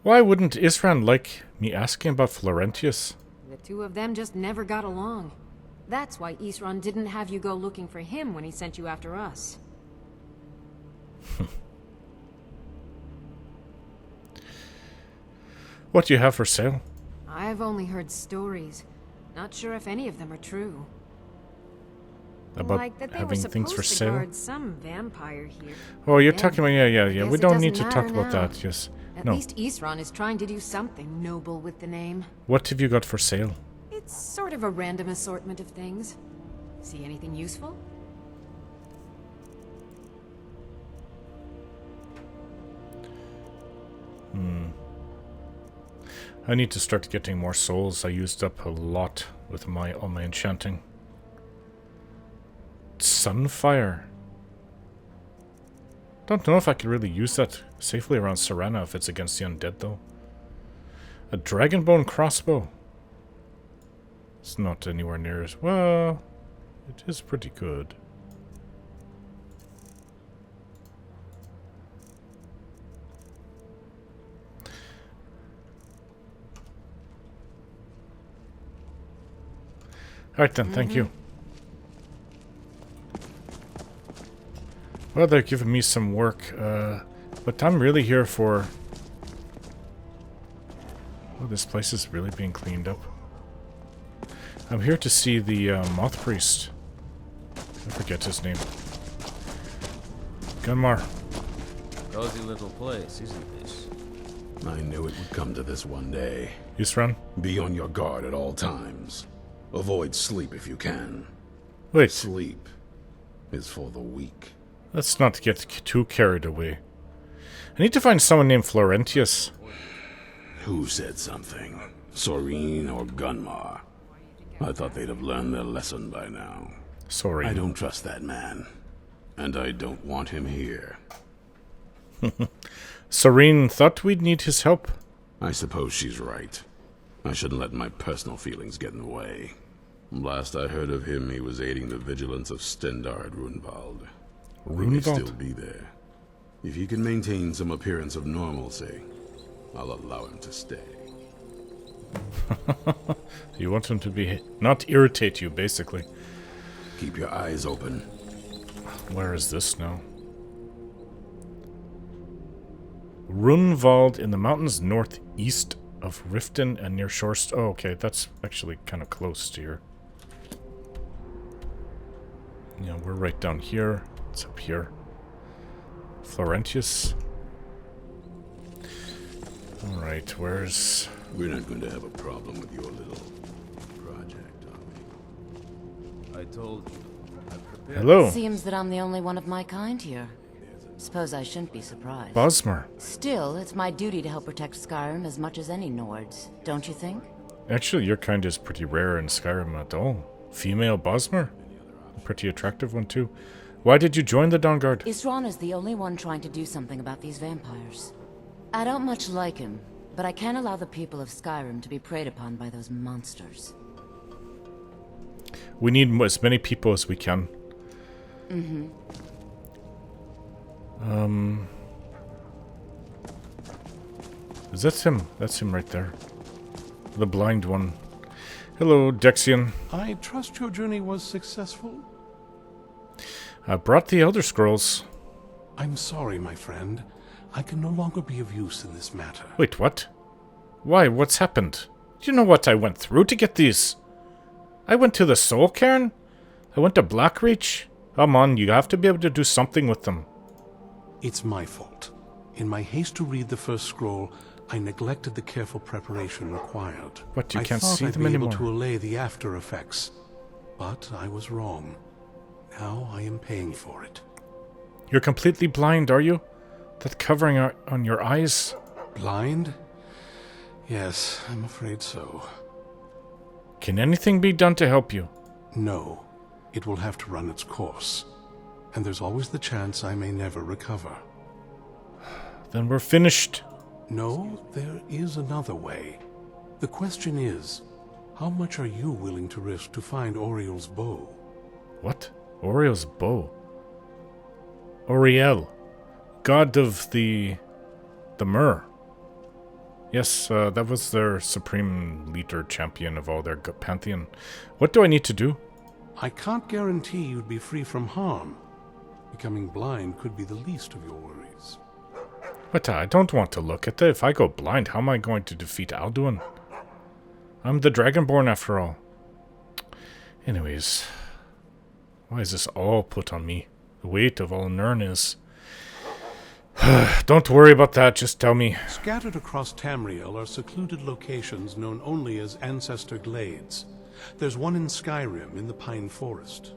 Why wouldn't Isran like me asking about Florentius? The two of them just never got along. That's why Isran didn't have you go looking for him when he sent you after us. What do you have for sale? I've only heard stories. Not sure if any of them are true. About like that they having were things for supposed to sale? guard some vampire here. Oh, you're Then, talking about... Yeah. guess We it don't need doesn't to talk matter about now. that, yes. At No. least Isran is trying to do something noble with the name. What have you got for sale? It's sort of a random assortment of things. See anything useful? I need to start getting more souls. I used up a lot with all my enchanting. Sunfire. Don't know if I could really use that safely around Serena if it's against the undead though. A dragonbone crossbow. It's not anywhere near as well. It is pretty good. Alright then, thank you. Well, they're giving me some work, but I'm really here for... Oh, this place is really being cleaned up. I'm here to see the Moth Priest. I forget his name. Gunmar. Cozy little place, isn't this? I knew it would come to this one day. Whiterun? Be on your guard at all times. Avoid sleep if you can. Wait. Sleep is for the weak. Let's not get too carried away. I need to find someone named Florentius. Who said something? Soreen or Gunmar? I thought they'd have learned their lesson by now. Sorry. I don't trust that man. And I don't want him here. Soreen thought we'd need his help. I suppose she's right. I shouldn't let my personal feelings get in the way. Last I heard of him, he was aiding the vigilance of Stendarr at Runvald. He may still be there. If he can maintain some appearance of normalcy, I'll allow him to stay. You want him to be... not irritate you, basically. Keep your eyes open. Where is this now? Runvald in the mountains northeast of Riften and near Shorst. Oh, okay, that's actually kind of close to here. Yeah, we're right down here. It's up here. Florentius. Alright, where's... We're not going to have a problem with your little project, are we? I told you. Hello. Seems that I'm the only one of my kind here. Suppose I shouldn't be surprised. Bosmer. Still, it's my duty to help protect Skyrim as much as any Nords, don't you think? Actually, your kind is pretty rare in Skyrim at all. Female Bosmer? A pretty attractive one, too. Why did you join the Dawnguard? Isran is the only one trying to do something about these vampires. I don't much like him, but I can't allow the people of Skyrim to be preyed upon by those monsters. We need as many people as we can. Mm-hmm. Is that him? That's him right there. The blind one. Hello, Dexian. I trust your journey was successful? I brought the Elder Scrolls. I'm sorry, my friend. I can no longer be of use in this matter. Wait, what? Why? What's happened? Do you know what I went through to get these? I went to the Soul Cairn? I went to Blackreach? Come on, you have to be able to do something with them. It's my fault. In my haste to read the first scroll, I neglected the careful preparation required. What, you can't I see thought them I'd be anymore? able to allay the after effects, but I was wrong. Now I am paying for it. You're completely blind, are you? That covering on your eyes? Blind? Yes, I'm afraid so. Can anything be done to help you? No. It will have to run its course. And there's always the chance I may never recover. Then we're finished. No, there is another way. The question is, how much are you willing to risk to find Oriel's bow? What? Oriel's bow? Oriel. God of the Myrrh. Yes, that was their supreme leader champion of all their pantheon. What do I need to do? I can't guarantee you'd be free from harm. Becoming blind could be the least of your worries. But I don't want to look at it. If I go blind, how am I going to defeat Alduin? I'm the Dragonborn after all. Anyways, why is this all put on me? The weight of all Nirn is... Don't worry about that, just tell me. Scattered across Tamriel are secluded locations known only as Ancestor Glades. There's one in Skyrim in the Pine Forest.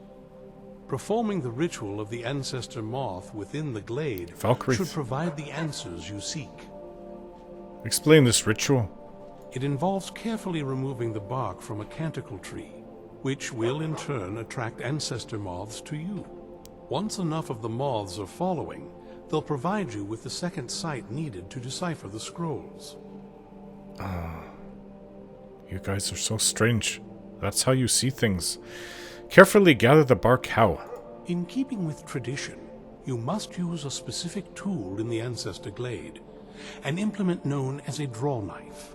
Performing the ritual of the Ancestor Moth within the glade should provide the answers you seek. Explain this ritual. It involves carefully removing the bark from a canticle tree, which will in turn attract ancestor moths to you. Once enough of the moths are following, they'll provide you with the second sight needed to decipher the scrolls. You guys are so strange. That's how you see things. Carefully gather the bark how? In keeping with tradition, you must use a specific tool in the Ancestor Glade, an implement known as a draw knife.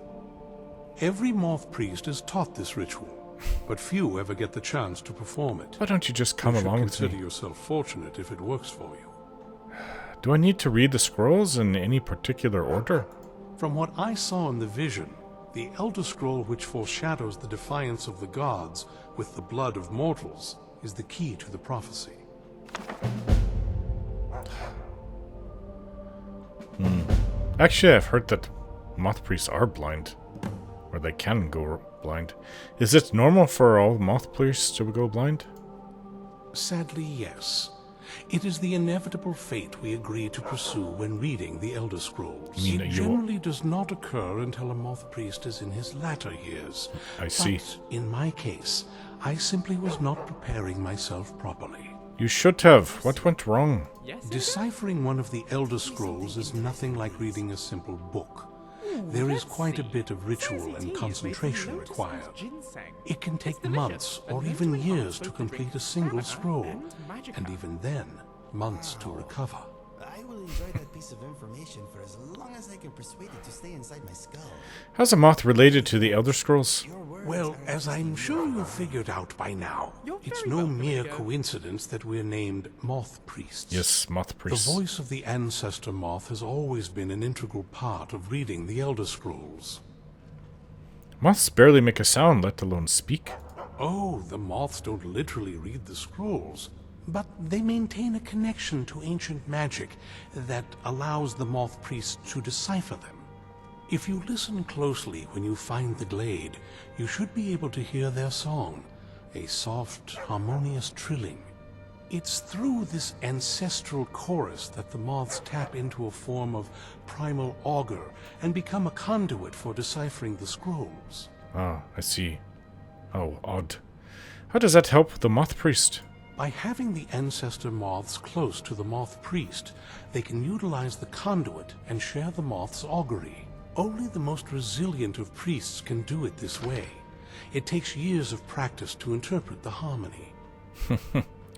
Every moth priest is taught this ritual, but few ever get the chance to perform it. Why don't you just come along with me? Consider yourself fortunate if it works for you. Do I need to read the scrolls in any particular order? From what I saw in the vision, the Elder Scroll which foreshadows the defiance of the gods with the blood of mortals is the key to the prophecy. Actually, I've heard that moth priests are blind. Or they can go blind. Is it normal for all moth priests to go blind? Sadly, yes. It is the inevitable fate we agree to pursue when reading the Elder Scrolls. It generally does not occur until a moth priest is in his latter years. I see. But in my case, I simply was not preparing myself properly. You should have. What went wrong? Deciphering one of the Elder Scrolls is nothing like reading a simple book. There is quite a bit of ritual and concentration required. It can take months or even years to complete a single scroll, and even then, months to recover. I will enjoy that piece of information for as long as I can persuade it to stay inside my skull. How's a moth related to the Elder Scrolls? Well, as I'm sure you've figured out by now, it's no mere coincidence that we're named moth priests. Yes, moth priests. The voice of the ancestor moth has always been an integral part of reading the Elder Scrolls. Moths barely make a sound, let alone speak. Oh, the moths don't literally read the scrolls, but they maintain a connection to ancient magic that allows the moth priests to decipher them. If you listen closely when you find the glade, you should be able to hear their song, a soft, harmonious trilling. It's through this ancestral chorus that the moths tap into a form of primal augur and become a conduit for deciphering the scrolls. Ah, I see. Oh, odd. How does that help the moth priest? By having the ancestor moths close to the moth priest, they can utilize the conduit and share the moth's augury. Only the most resilient of priests can do it this way. It takes years of practice to interpret the harmony.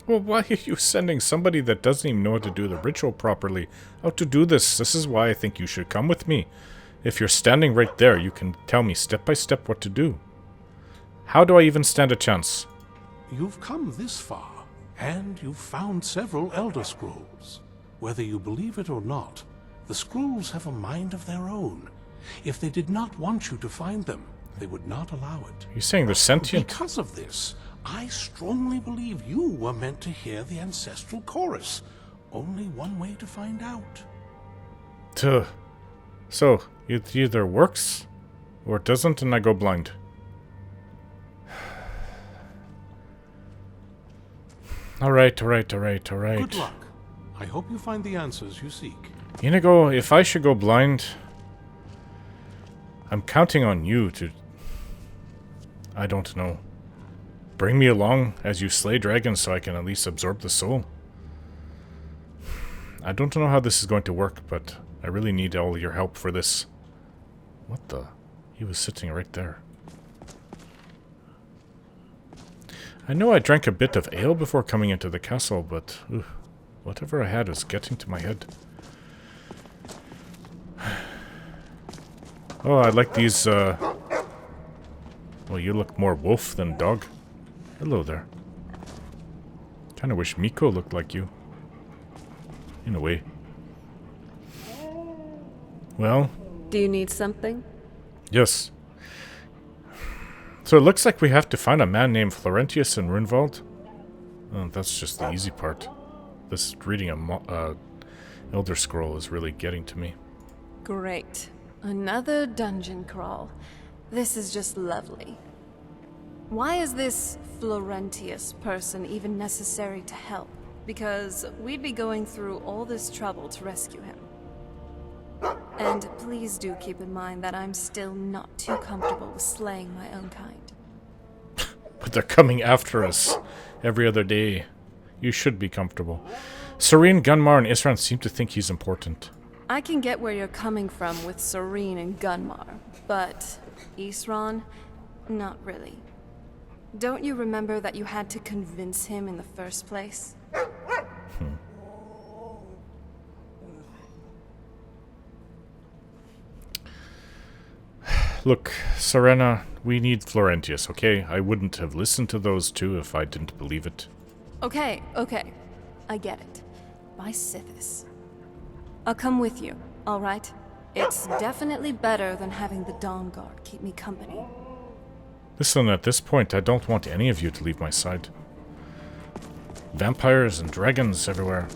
Well, why are you sending somebody that doesn't even know how to do the ritual properly out to do this? This is why I think you should come with me. If you're standing right there, you can tell me step by step what to do. How do I even stand a chance? You've come this far, and you've found several Elder Scrolls. Whether you believe it or not, the scrolls have a mind of their own. If they did not want you to find them, they would not allow it. You're saying they're sentient? Because of this, I strongly believe you were meant to hear the ancestral chorus. Only one way to find out. So, it either works, or it doesn't, and I go blind. Alright. Good luck. I hope you find the answers you seek. Inigo, if I should go blind, I'm counting on you to... I don't know. Bring me along as you slay dragons so I can at least absorb the soul. I don't know how this is going to work, but I really need all your help for this. What the? He was sitting right there. I know I drank a bit of ale before coming into the castle, but whatever I had is getting to my head. Oh, I like these, well, you look more wolf than dog. Hello there. Kinda wish Miko looked like you. In a way. Well? Do you need something? Yes. So it looks like we have to find a man named Florentius in Runevald. Oh, that's just the easy part. This reading a Elder Scroll is really getting to me. Great. Another dungeon crawl. This is just lovely. Why is this Florentius person even necessary to help? Because we'd be going through all this trouble to rescue him. And please do keep in mind that I'm still not too comfortable with slaying my own kind. But they're coming after us every other day. You should be comfortable. Serene, Gunmar, and Isran seem to think he's important. I can get where you're coming from with Serene and Gunmar, but Isran, not really. Don't you remember that you had to convince him in the first place? Look, Serena, we need Florentius, okay? I wouldn't have listened to those two if I didn't believe it. Okay, okay. I get it. By Sithis. I'll come with you, alright? It's definitely better than having the Dawnguard keep me company. Listen, at this point, I don't want any of you to leave my side. Vampires and dragons everywhere.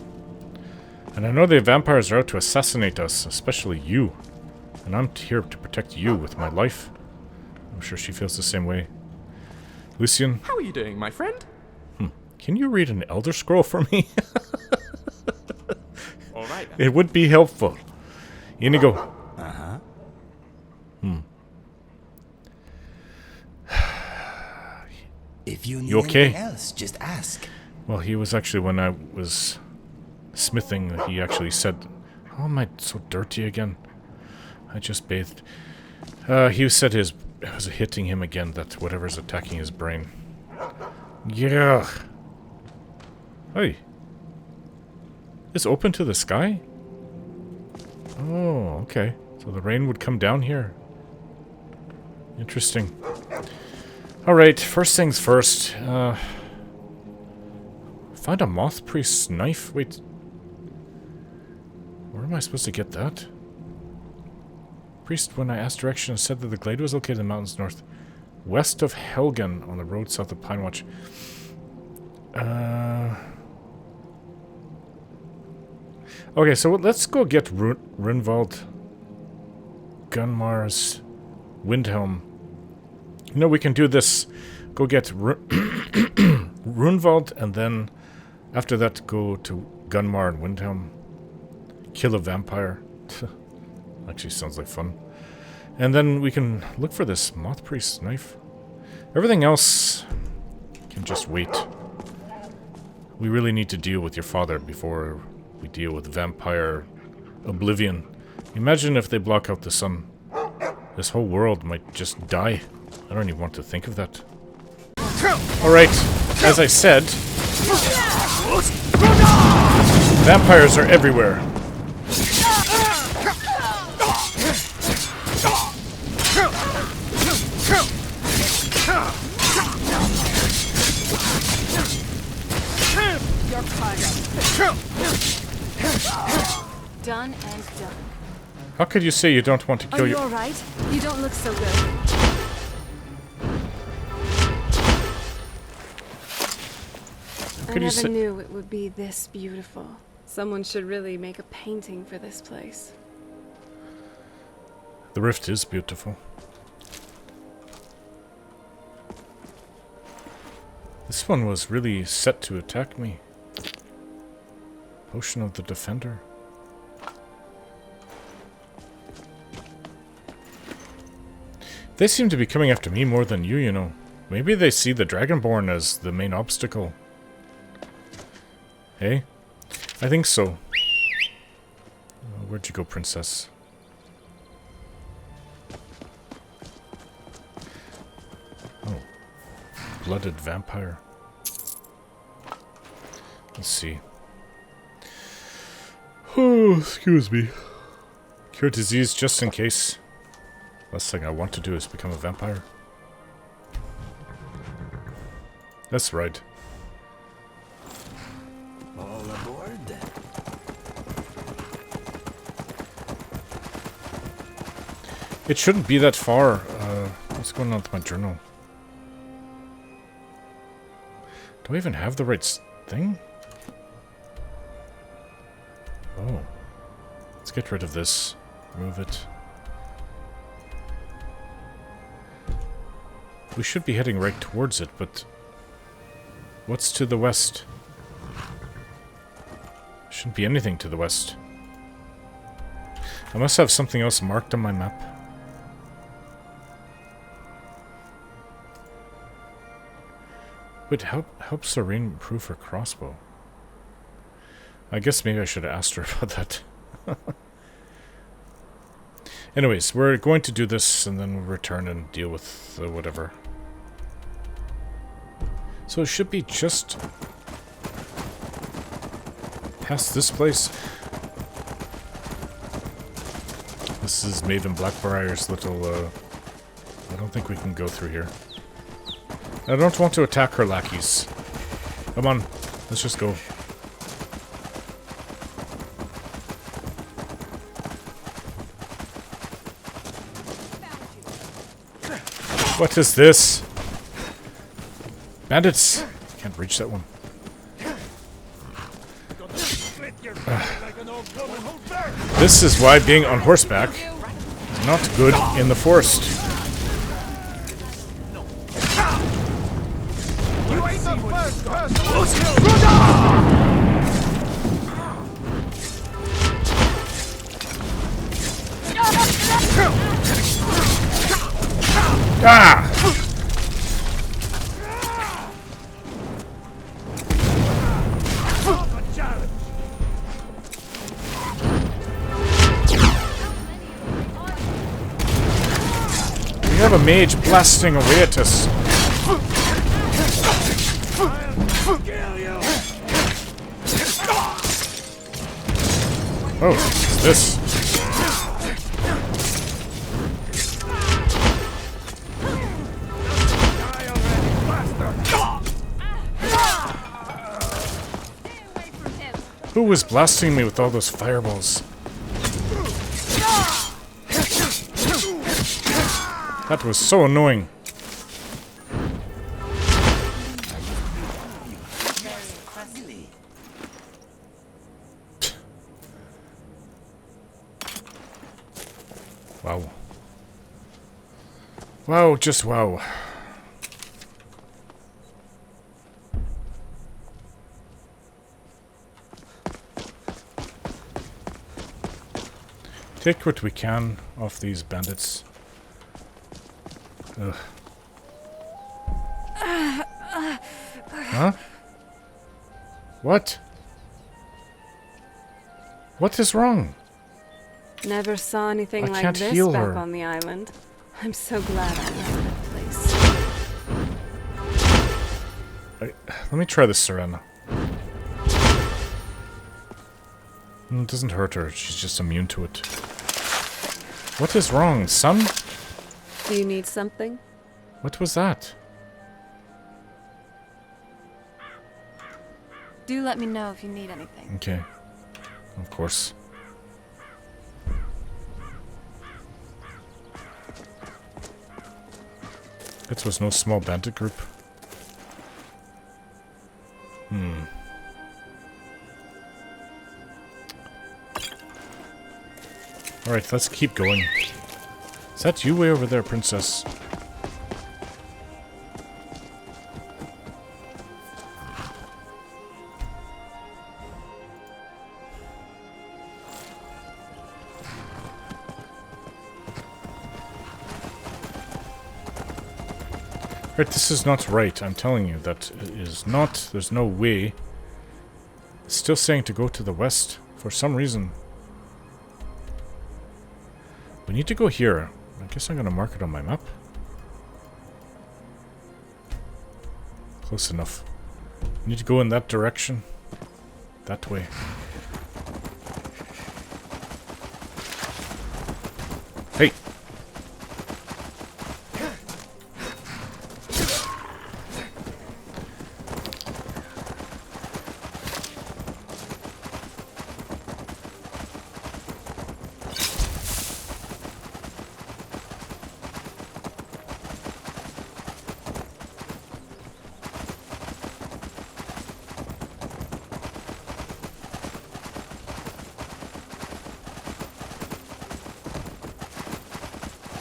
And I know the vampires are out to assassinate us, especially you. And I'm here to protect you with my life. I'm sure she feels the same way. Lucian? How are you doing, my friend? Can you read an Elder Scroll for me? Alright. It would be helpful. Inigo. Uh-huh. If you need okay? anything else, just ask. Well, he was actually, when I was smithing, he actually said, "Oh, am I so dirty again? I just bathed." He said it was hitting him again, that whatever's attacking his brain. Yeah. Hey. It's open to the sky? Oh, okay. So the rain would come down here. Interesting. Alright, first things first. Find a moth priest's knife? Wait. Where am I supposed to get that? Priest, when I asked direction, said that the glade was located in the mountains west of Helgen on the road south of Pine Watch. Okay, so let's go get Runvald, Gunmar's Windhelm. You know, we can do this. Go get Runvald, and then after that go to Gunmar and Windhelm. Kill a vampire. Actually sounds like fun. And then we can look for this moth priest's knife. Everything else can just wait. We really need to deal with your father before we deal with vampire oblivion. Imagine if they block out the sun. This whole world might just die. I don't even want to think of that. Alright, as I said, vampires are everywhere. Done and done. How could you say you don't want to kill Are you alright? You don't look so good. I never knew it would be this beautiful. Someone should really make a painting for this place. The rift is beautiful. This one was really set to attack me. Potion of the Defender. They seem to be coming after me more than you know. Maybe they see the Dragonborn as the main obstacle. Hey? I think so. Where'd you go, princess? Oh. Blooded vampire. Let's see. Oh, excuse me. Cure disease just in case. Last thing I want to do is become a vampire. That's right. All aboard. It shouldn't be that far. What's going on with my journal? Do I even have the right thing? Oh. Let's get rid of this. Remove it. We should be heading right towards it, but... what's to the west? Shouldn't be anything to the west. I must have something else marked on my map. Wait, help Serene improve her crossbow. I guess maybe I should have asked her about that. Anyways, we're going to do this and then we'll return and deal with whatever. So it should be just past this place. This is Maven Blackbriar's little don't think we can go through here. I don't want to attack her lackeys. Come on, let's just go. What is this? Bandits! Can't reach that one. This is why being on horseback is not good in the forest. You ain't the first person. Ah! We have a mage blasting away at us. Oh, what's this? Who was blasting me with all those fireballs? That was so annoying. Wow. Wow, just wow. Take what we can off these bandits. Ugh. Huh? What? What is wrong? Never saw anything I like can't this heal back her. on the island. I'm so glad I left that place. Let me try this Serena. It doesn't hurt her, she's just immune to it. What is wrong, son? Do you need something? What was that? Do let me know if you need anything. Okay. Of course. It was no small bandit group. Alright, let's keep going. Is that you way over there, princess? Right, this is not right. I'm telling you that it is not. There's no way. It's still saying to go to the west for some reason. We need to go here. I guess I'm going to mark it on my map. Close enough. We need to go in that direction. That way. Hey!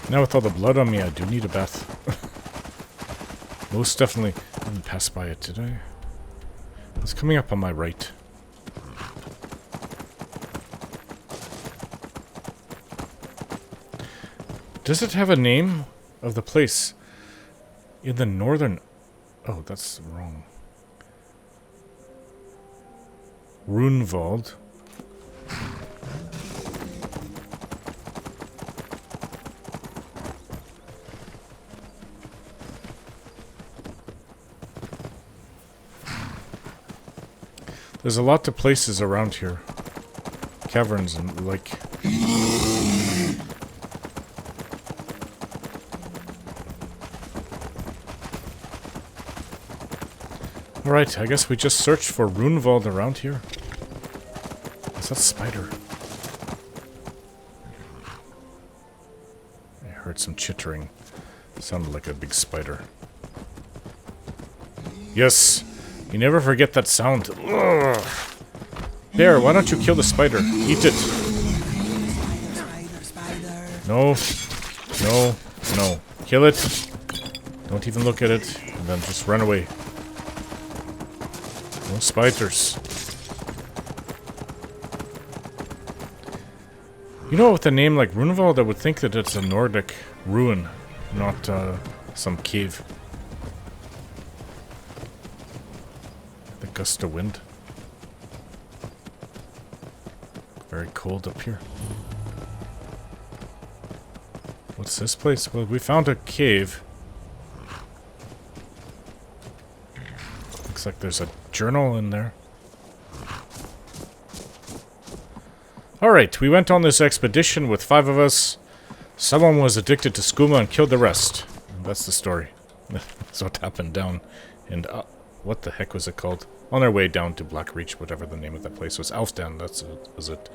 Now with all the blood on me, I do need a bath. Most definitely. I didn't pass by it, did I? It's coming up on my right. Does it have a name of the place? In the northern... Oh, that's wrong. Runewald. There's a lot of places around here. Caverns and like... Alright, I guess we just searched for Runewald around here. What's that spider? I heard some chittering. Sounded like a big spider. Yes! You never forget that sound. Ugh. Bear, why don't you kill the spider? Eat it! No. No. No. Kill it! Don't even look at it, and then just run away. No spiders. You know, with a name like Runewald, I would think that it's a Nordic ruin, not some cave. The gust of wind. Very cold up here. What's this place? Well, we found a cave. Looks like there's a journal in there. Alright, we went on this expedition with 5 of us. Someone was addicted to skooma and killed the rest. And that's the story. That's what happened down. And what the heck was it called? On our way down to Blackreach, whatever the name of that place was. Alfdan, was it.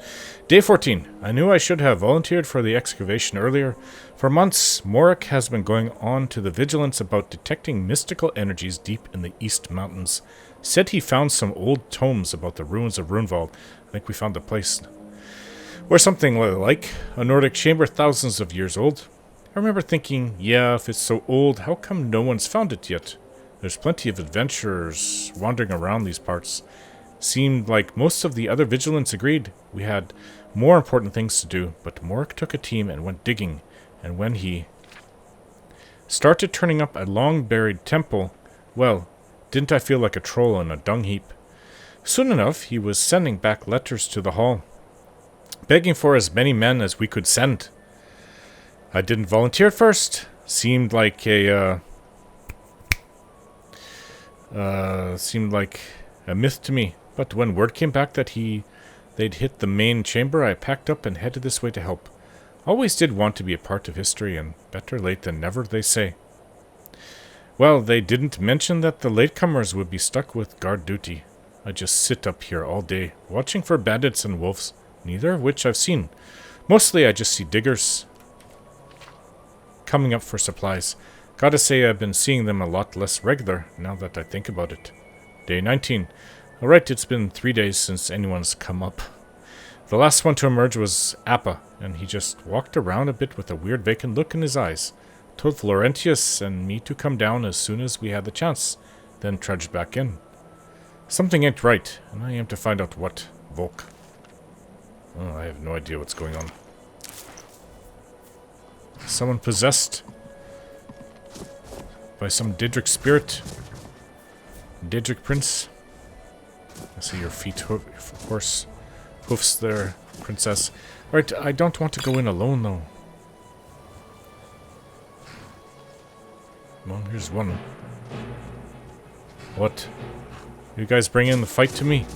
Day 14. I knew I should have volunteered for the excavation earlier. For months, Morik has been going on to the vigilance about detecting mystical energies deep in the East Mountains. Said he found some old tomes about the ruins of Runewald. I think we found the place. Or something like a Nordic chamber thousands of years old. I remember thinking, yeah, if it's so old, how come no one's found it yet? There's plenty of adventurers wandering around these parts. Seemed like most of the other vigilants agreed we had more important things to do, but Morik took a team and went digging, and when he started turning up a long-buried temple, well, didn't I feel like a troll in a dung heap? Soon enough, he was sending back letters to the hall, begging for as many men as we could send. I didn't volunteer at first. Seemed like a myth to me. But when word came back that they'd hit the main chamber, I packed up and headed this way to help. Always did want to be a part of history, and better late than never, they say. Well, they didn't mention that the latecomers would be stuck with guard duty. I just sit up here all day, watching for bandits and wolves, neither of which I've seen. Mostly I just see diggers coming up for supplies. Gotta say I've been seeing them a lot less regular, now that I think about it. Day 19. Alright, it's been 3 days since anyone's come up. The last one to emerge was Appa, and he just walked around a bit with a weird vacant look in his eyes. Told Florentius and me to come down as soon as we had the chance, then trudged back in. Something ain't right, and I aim to find out what. Volk. Oh, I have no idea what's going on. Someone possessed by some Daedric spirit. Daedric prince. I see your feet, horse hoofs there, princess. Alright, I don't want to go in alone, though. Well, here's one. What? You guys bringing the fight to me?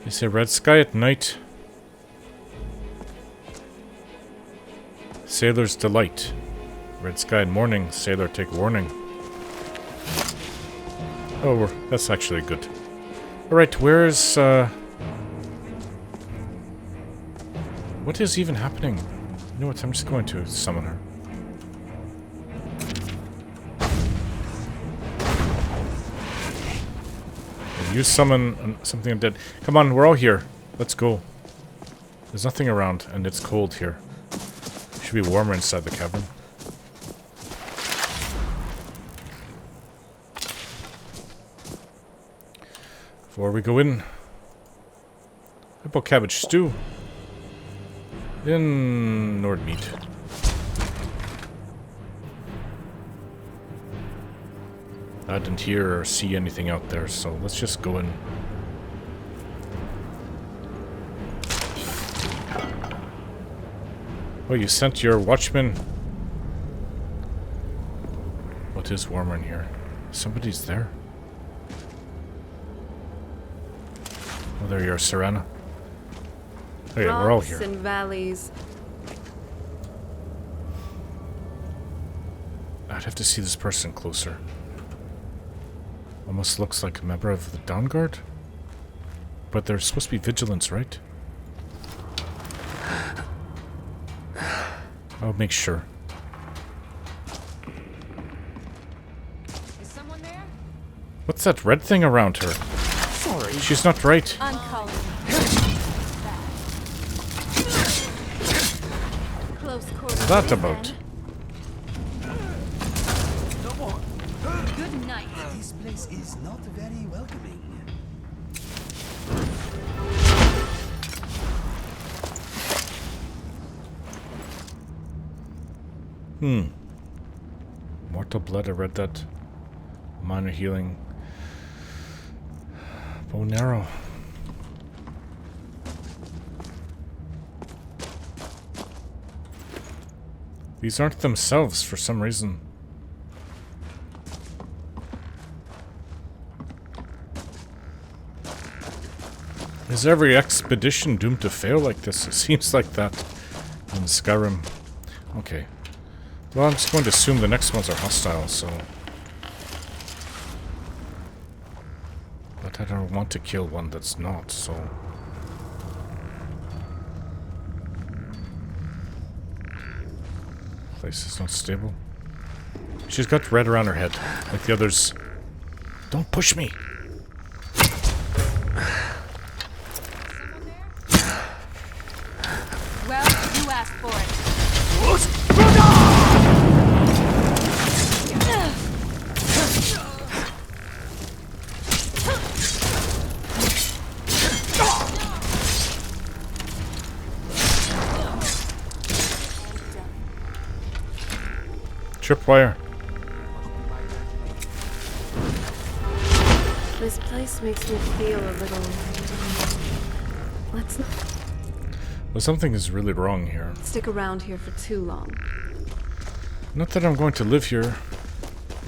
They say red sky at night. Sailor's delight. Red sky at morning. Sailor take warning. Oh, that's actually good. Alright, where's... what is even happening? You know what, I'm just going to summon her. You summon something undead. Come on, we're all here. Let's go. There's nothing around, and it's cold here. It should be warmer inside the cavern. Before we go in, apple cabbage stew. Then Nord meat. I didn't hear or see anything out there, so let's just go in. Oh, you sent your watchman? What is warmer in here? Somebody's there. Oh, there you are, Serana. Oh yeah, we're all here. Rocks and valleys. I'd have to see this person closer. Almost looks like a member of the Dawnguard. But they're supposed to be vigilance, right? I'll make sure. Is someone there? What's that red thing around her? Sorry. She's not right. I'm calling. Close quarters. What's that about? Good night. This place is not very welcoming. Mortal blood, I read that. Minor healing. Bow and arrow. These aren't themselves for some reason. Is every expedition doomed to fail like this? It seems like that in Skyrim. Okay. Well, I'm just going to assume the next ones are hostile, so... But I don't want to kill one that's not, so... Place is not stable. She's got red around her head, like the others. Don't push me! Well, you asked for it. Tripwire. This place makes me feel a little... Let's not Well, something is really wrong here. stick around here for too long. Not that I'm going to live here,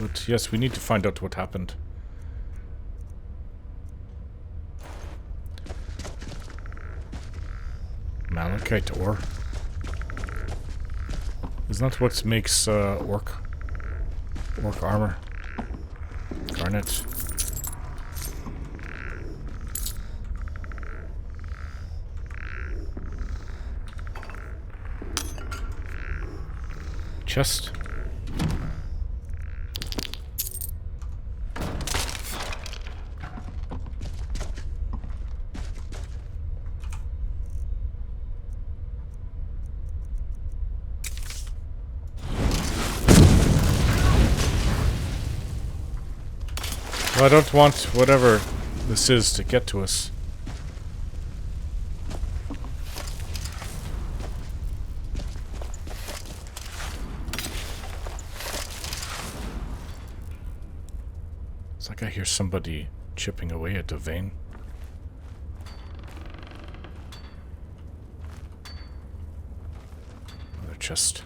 but yes, we need to find out what happened. Malachite ore. Isn't that what makes orc armor? Garnet. Chest. Well, I don't want whatever this is to get to us. It's like I hear somebody chipping away at a vein. Another chest.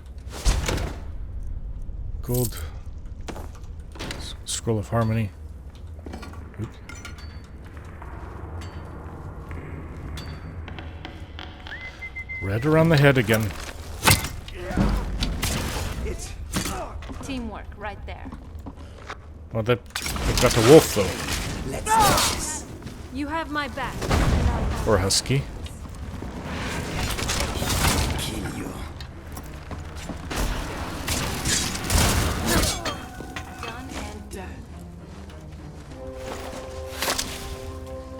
Gold. Scroll of Harmony. Oop. Red around the head again. Teamwork, right there. Well, they've got a wolf though. Let's do this. You have my back. Or a husky. Kill you. Done and done.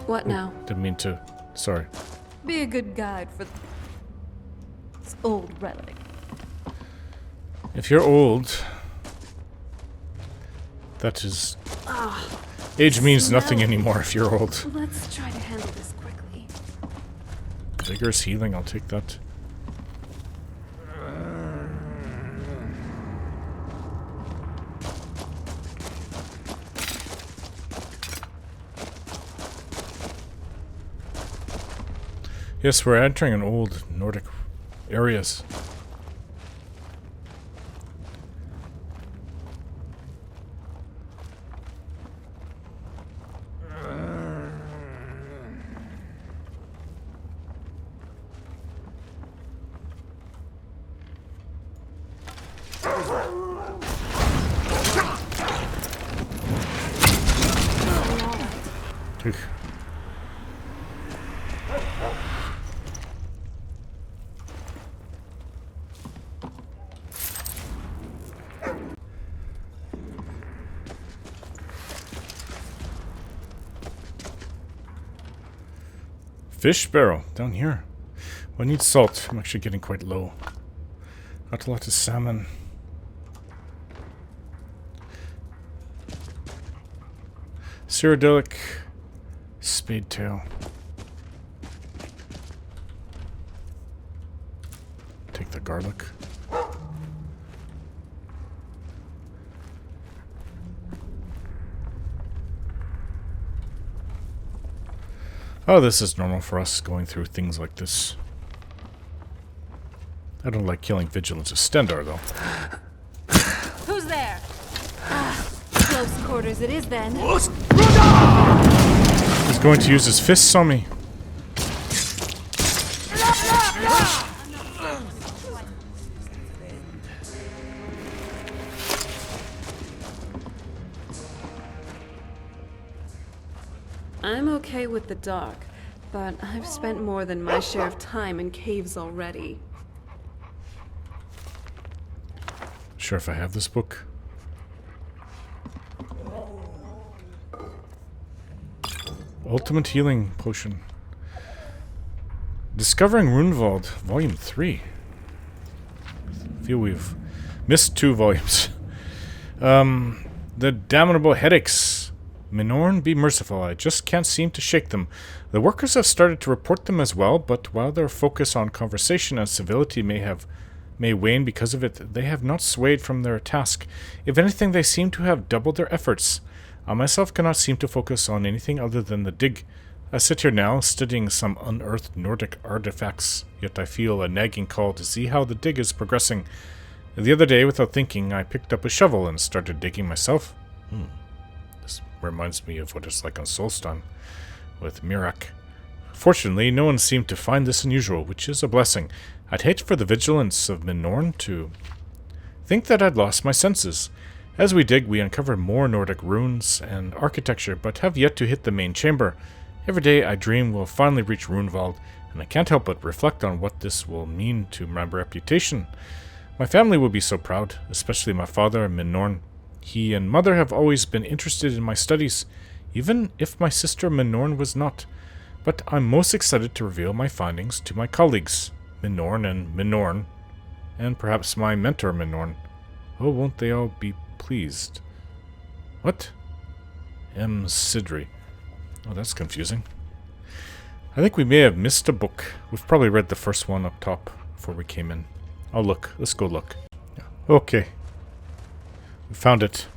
What now? Didn't mean to. Sorry. Be a good guide for this old relic. If you're old, that is... Age means nothing anymore if you're old. Let's try to handle this quickly. Vigorous healing, I'll take that. Yes, we're entering an old Nordic areas. Fish barrel down here. I need salt. I'm actually getting quite low. Not a lot of salmon. Cyrodiilic. Spade tail. Take the garlic. Oh, this is normal for us going through things like this. I don't like killing Vigilance of Stendarr, though. Who's there? Close quarters it is then. He's going to use his fists on me. I'm okay with the dark, but I've spent more than my share of time in caves already. Sure if I have this book. Ultimate Healing Potion. Discovering Runevald, Volume 3. I feel we've missed 2 volumes. The damnable headaches. Minorn, be merciful. I just can't seem to shake them. The workers have started to report them as well, but while their focus on conversation and civility may wane because of it, they have not swayed from their task. If anything, they seem to have doubled their efforts. I myself cannot seem to focus on anything other than the dig. I sit here now, studying some unearthed Nordic artifacts, yet I feel a nagging call to see how the dig is progressing. The other day, without thinking, I picked up a shovel and started digging myself. This reminds me of what it's like on Solstheim with Mirak. Fortunately, no one seemed to find this unusual, which is a blessing. I'd hate for the vigilance of Minorn to think that I'd lost my senses. As we dig, we uncover more Nordic ruins and architecture, but have yet to hit the main chamber. Every day I dream we'll finally reach Runevald, and I can't help but reflect on what this will mean to my reputation. My family will be so proud, especially my father, Minorn. He and mother have always been interested in my studies, even if my sister Minorn was not. But I'm most excited to reveal my findings to my colleagues, Minorn, and perhaps my mentor, Minorn. Oh, won't they all be pleased? What? M. Sidri. Oh, that's confusing. I think we may have missed a book. We've probably read the first one up top before we came in. I'll look. Let's go look. Okay. We found it.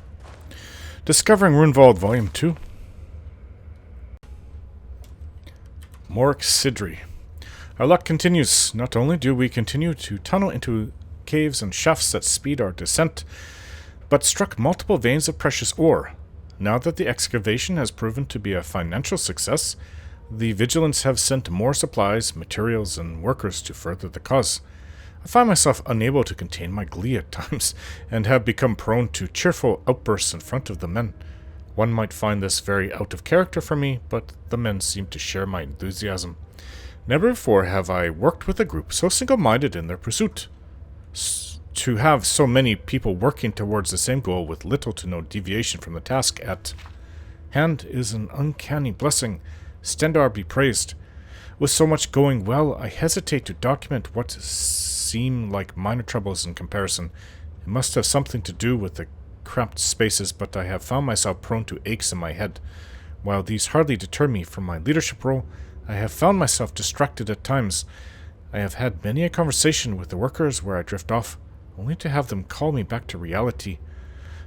Discovering Runevald, Volume 2. Mork Sidri. Our luck continues. Not only do we continue to tunnel into caves and shafts that speed our descent, but struck multiple veins of precious ore. Now that the excavation has proven to be a financial success, the Vigilants have sent more supplies, materials, and workers to further the cause. I find myself unable to contain my glee at times, and have become prone to cheerful outbursts in front of the men. One might find this very out of character for me, but the men seem to share my enthusiasm. Never before have I worked with a group so single-minded in their pursuit. To have so many people working towards the same goal with little to no deviation from the task at hand is an uncanny blessing. Stendarr be praised. With so much going well, I hesitate to document what seem like minor troubles in comparison. It must have something to do with the cramped spaces, but I have found myself prone to aches in my head. While these hardly deter me from my leadership role, I have found myself distracted at times. I have had many a conversation with the workers where I drift off, only to have them call me back to reality.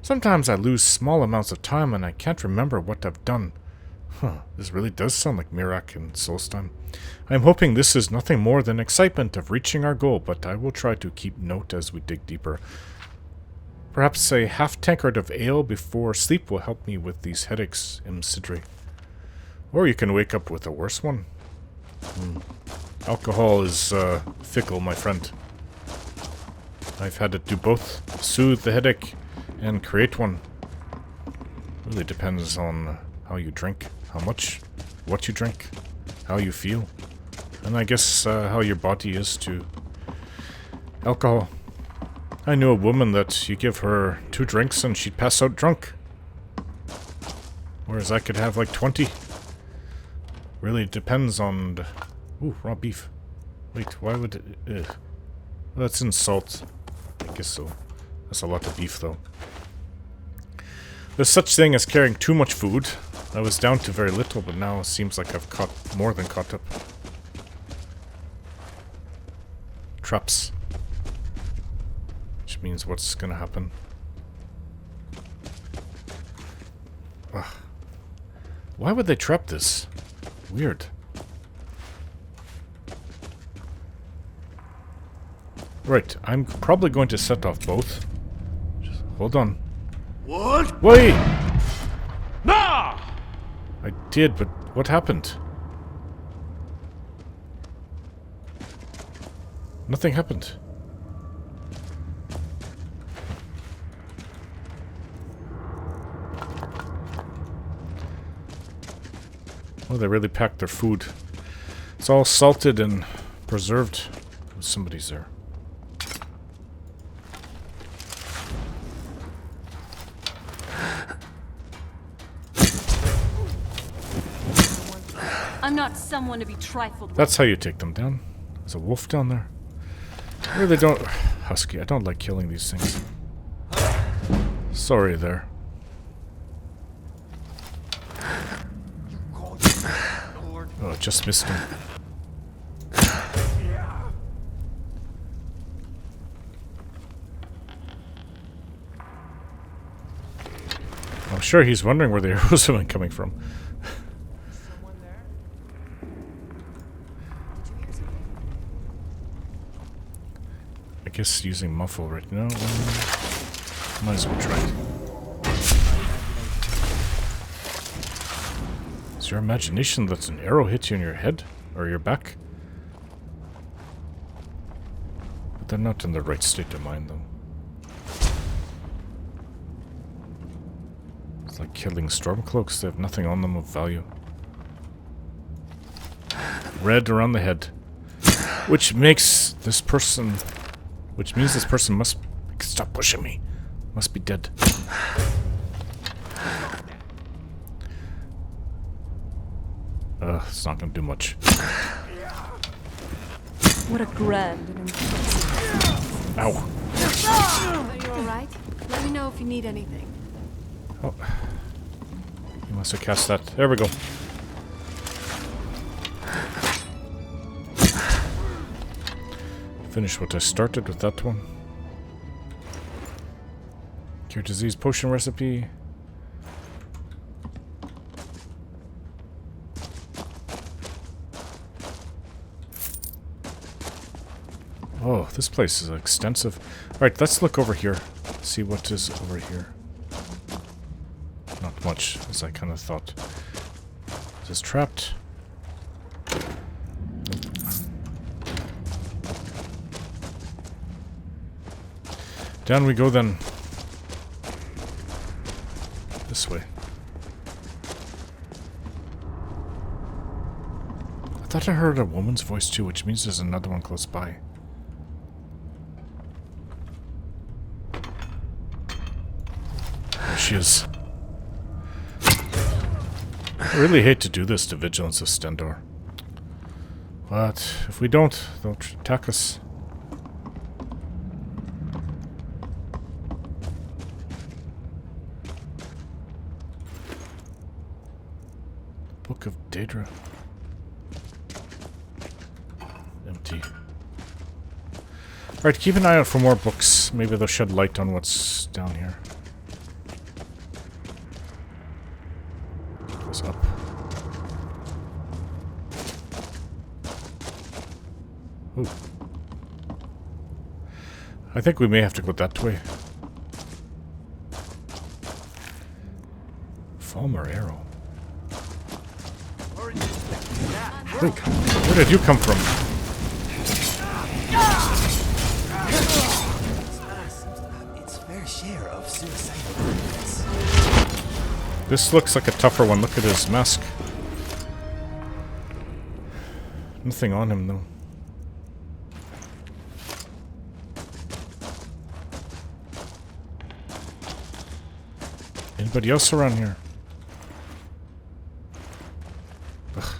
Sometimes I lose small amounts of time and I can't remember what I've done. This really does sound like Mirak and Solstheim. I am hoping this is nothing more than excitement of reaching our goal, but I will try to keep note as we dig deeper. Perhaps a half-tankard of ale before sleep will help me with these headaches, M. Sidri. Or you can wake up with a worse one. Alcohol is fickle, my friend. I've had it do both. Soothe the headache and create one. Really depends on how you drink, how much, what you drink, how you feel, and I guess how your body is to alcohol. I knew a woman that you give her 2 drinks and she'd pass out drunk. Whereas I could have like 20. Really depends on the... Ooh, raw beef. Wait, why would it... Well, that's in salt. I guess so. That's a lot of beef though. There's such thing as carrying too much food. I was down to very little, but now it seems like I've more than caught up. Traps. Which means what's gonna happen? Ugh. Why would they trap this? Weird. Right, I'm probably going to set off both. Just hold on. What? Wait! Nah! I did, but what happened? Nothing happened. Oh, they really packed their food. It's all salted and preserved. Somebody's there. I'm not someone to be trifled with. That's how you take them down. There's a wolf down there. I really don't... Husky, I don't like killing these things. Sorry there. Oh, just missed him. I'm sure he's wondering where the arrows are coming from. I guess using muffle right now. Might as well try it. Is your imagination that an arrow hits you in your head? Or your back? But they're not in the right state of mind, though. It's like killing stormcloaks. They have nothing on them of value. Red around the head. Which makes this person... Which means this person must... Stop pushing me. Must be dead. It's not gonna do much. What a grand and impressive... Ow. Are you alright? Let me know if you need anything. Oh. You must have cast that. There we go. Finish what I started with that one. Cure disease potion recipe. Oh, this place is extensive. Alright, let's look over here. See what is over here. Not much, as I kind of thought. Is this trapped? Down we go then. This way. I thought I heard a woman's voice too, which means there's another one close by. There she is. I really hate to do this to Vigilance of Stendarr. But if we don't, they'll attack us. Book of Daedra. Empty. Alright, keep an eye out for more books. Maybe they'll shed light on what's down here. Goes up. Ooh. I think we may have to go that way. Falmer arrow. Wait, where did you come from? This looks like a tougher one. Look at his mask. Nothing on him, though. Anybody else around here? Ugh.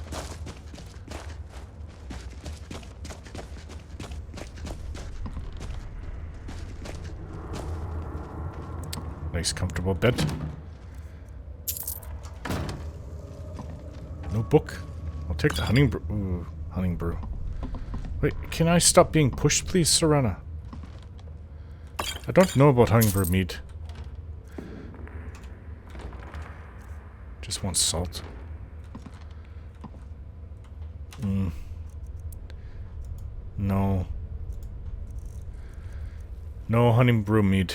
Nice, comfortable bed. No book. I'll take the honey brew. Ooh, honey brew. Wait, can I stop being pushed, please, Serana? I don't know about honey brew mead. Just want salt. No. No honey brew mead.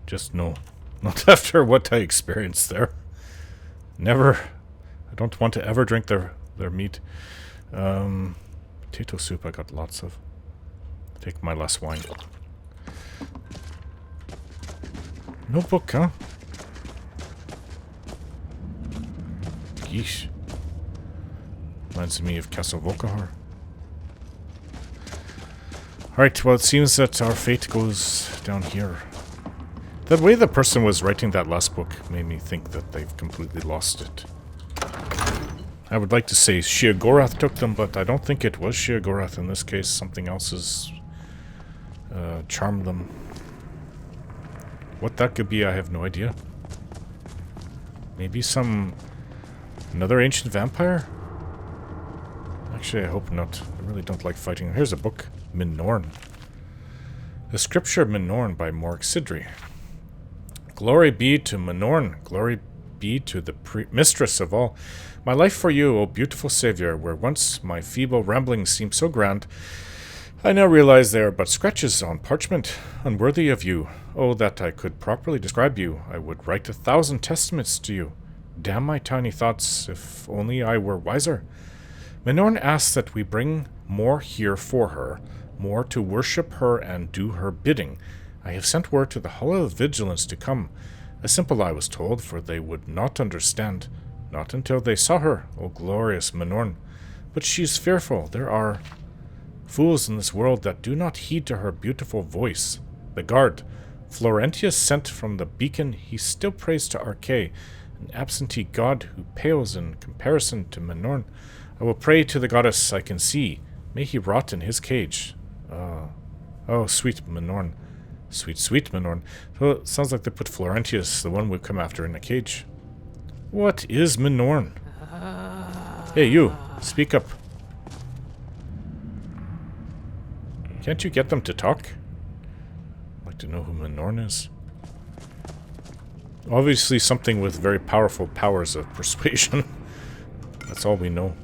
Just no. Not after what I experienced there. Never. I don't want to ever drink their meat. Potato soup I got lots of. Take my last wine. No book, huh? Yeesh. Reminds me of Castle Dawnguard. Alright, well it seems that our fate goes down here. The way the person was writing that last book made me think that they've completely lost it. I would like to say Sheogorath took them, but I don't think it was Sheogorath in this case. Something else has charmed them. What that could be, I have no idea. Maybe another ancient vampire? Actually, I hope not. I really don't like fighting. Here's a book. Minorn. The Scripture of Minorn by Morg Sidri. Glory be to Minorn. Glory be to the mistress of all. My life for you, O beautiful Saviour, where once my feeble ramblings seemed so grand, I now realize they are but scratches on parchment, unworthy of you. Oh, that I could properly describe you. I would write 1,000 testaments to you. Damn my tiny thoughts, if only I were wiser. Minorn asks that we bring more here for her, more to worship her and do her bidding. I have sent word to the Hall of Vigilance to come. A simple lie was told, for they would not understand. Not until they saw her, O glorious Minorn. But she is fearful. There are fools in this world that do not heed to her beautiful voice. The guard, Florentius, sent from the beacon, he still prays to Arche, an absentee god who pales in comparison to Minorn. I will pray to the goddess I can see. May he rot in his cage. Oh, sweet Minorn. Sweet, sweet Minorn. So it sounds like they put Florentius, the one we've come after, in a cage. What is Minorn? Hey, you. Speak up. Can't you get them to talk? I'd like to know who Minorn is. Obviously something with very powerful powers of persuasion. That's all we know.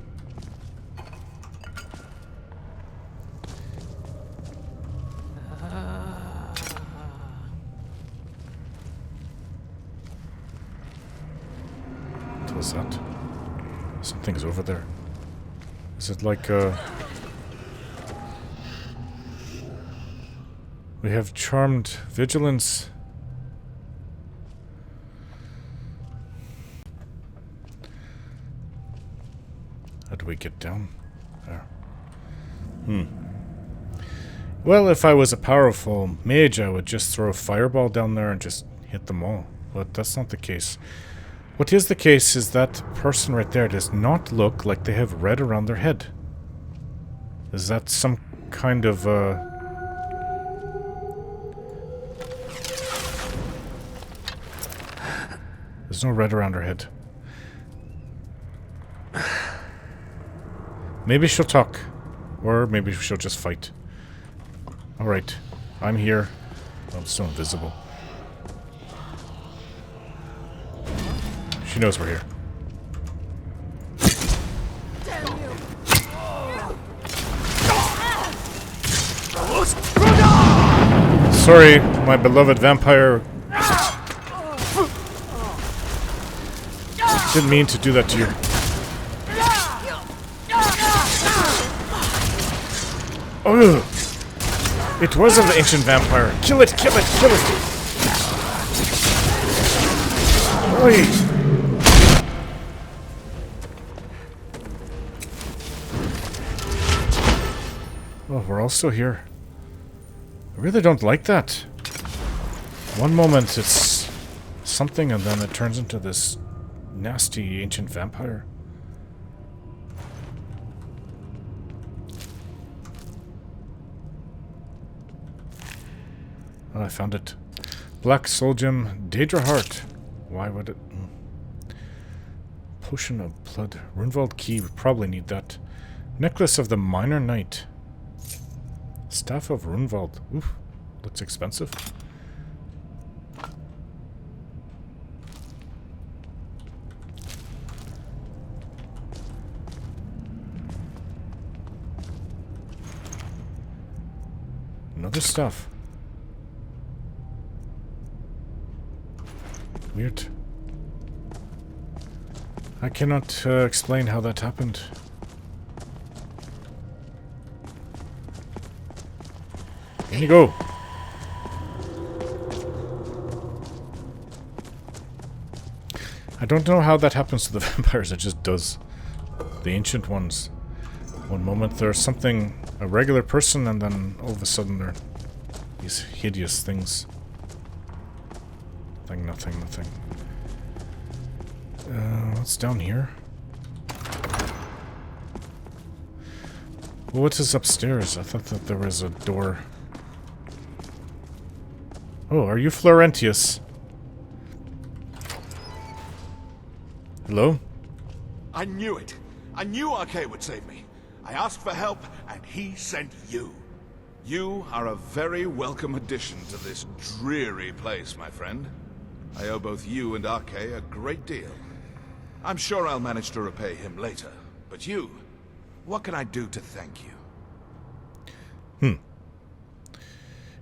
What was that? Something's over there. Is it like we have charmed vigilance. How do we get down there? Well, if I was a powerful mage, I would just throw a fireball down there and just hit them all. But that's not the case. What is the case is that person right there does not look like they have red around their head. Is that some kind of There's no red around her head. Maybe she'll talk. Or maybe she'll just fight. Alright. I'm here. I'm still invisible. She knows we're here. Sorry, my beloved vampire. Didn't mean to do that to you. Oh, it was an ancient vampire. Kill it, kill it, kill it. Oi! Oh, we're all still here. I really don't like that. One moment it's something and then it turns into this nasty ancient vampire. Oh, I found it. Black Soul Gem, Daedra Heart. Why would it... Potion of Blood. Runevald Key, would probably need that. Necklace of the Minor Knight. Staff of Runevald. Oof, looks expensive. Another stuff. Weird. I cannot explain how that happened. In you go. I don't know how that happens to the vampires, it just does. The ancient ones. One moment there's something, a regular person, and then all of a sudden they're these hideous things. Nothing. What's down here? Well, what is upstairs? I thought that there was a door. Oh, are you Florentius? Hello? I knew it. I knew Arcade would save me. I asked for help, and he sent you. You are a very welcome addition to this dreary place, my friend. I owe both you and Arcade a great deal. I'm sure I'll manage to repay him later. But you, what can I do to thank you?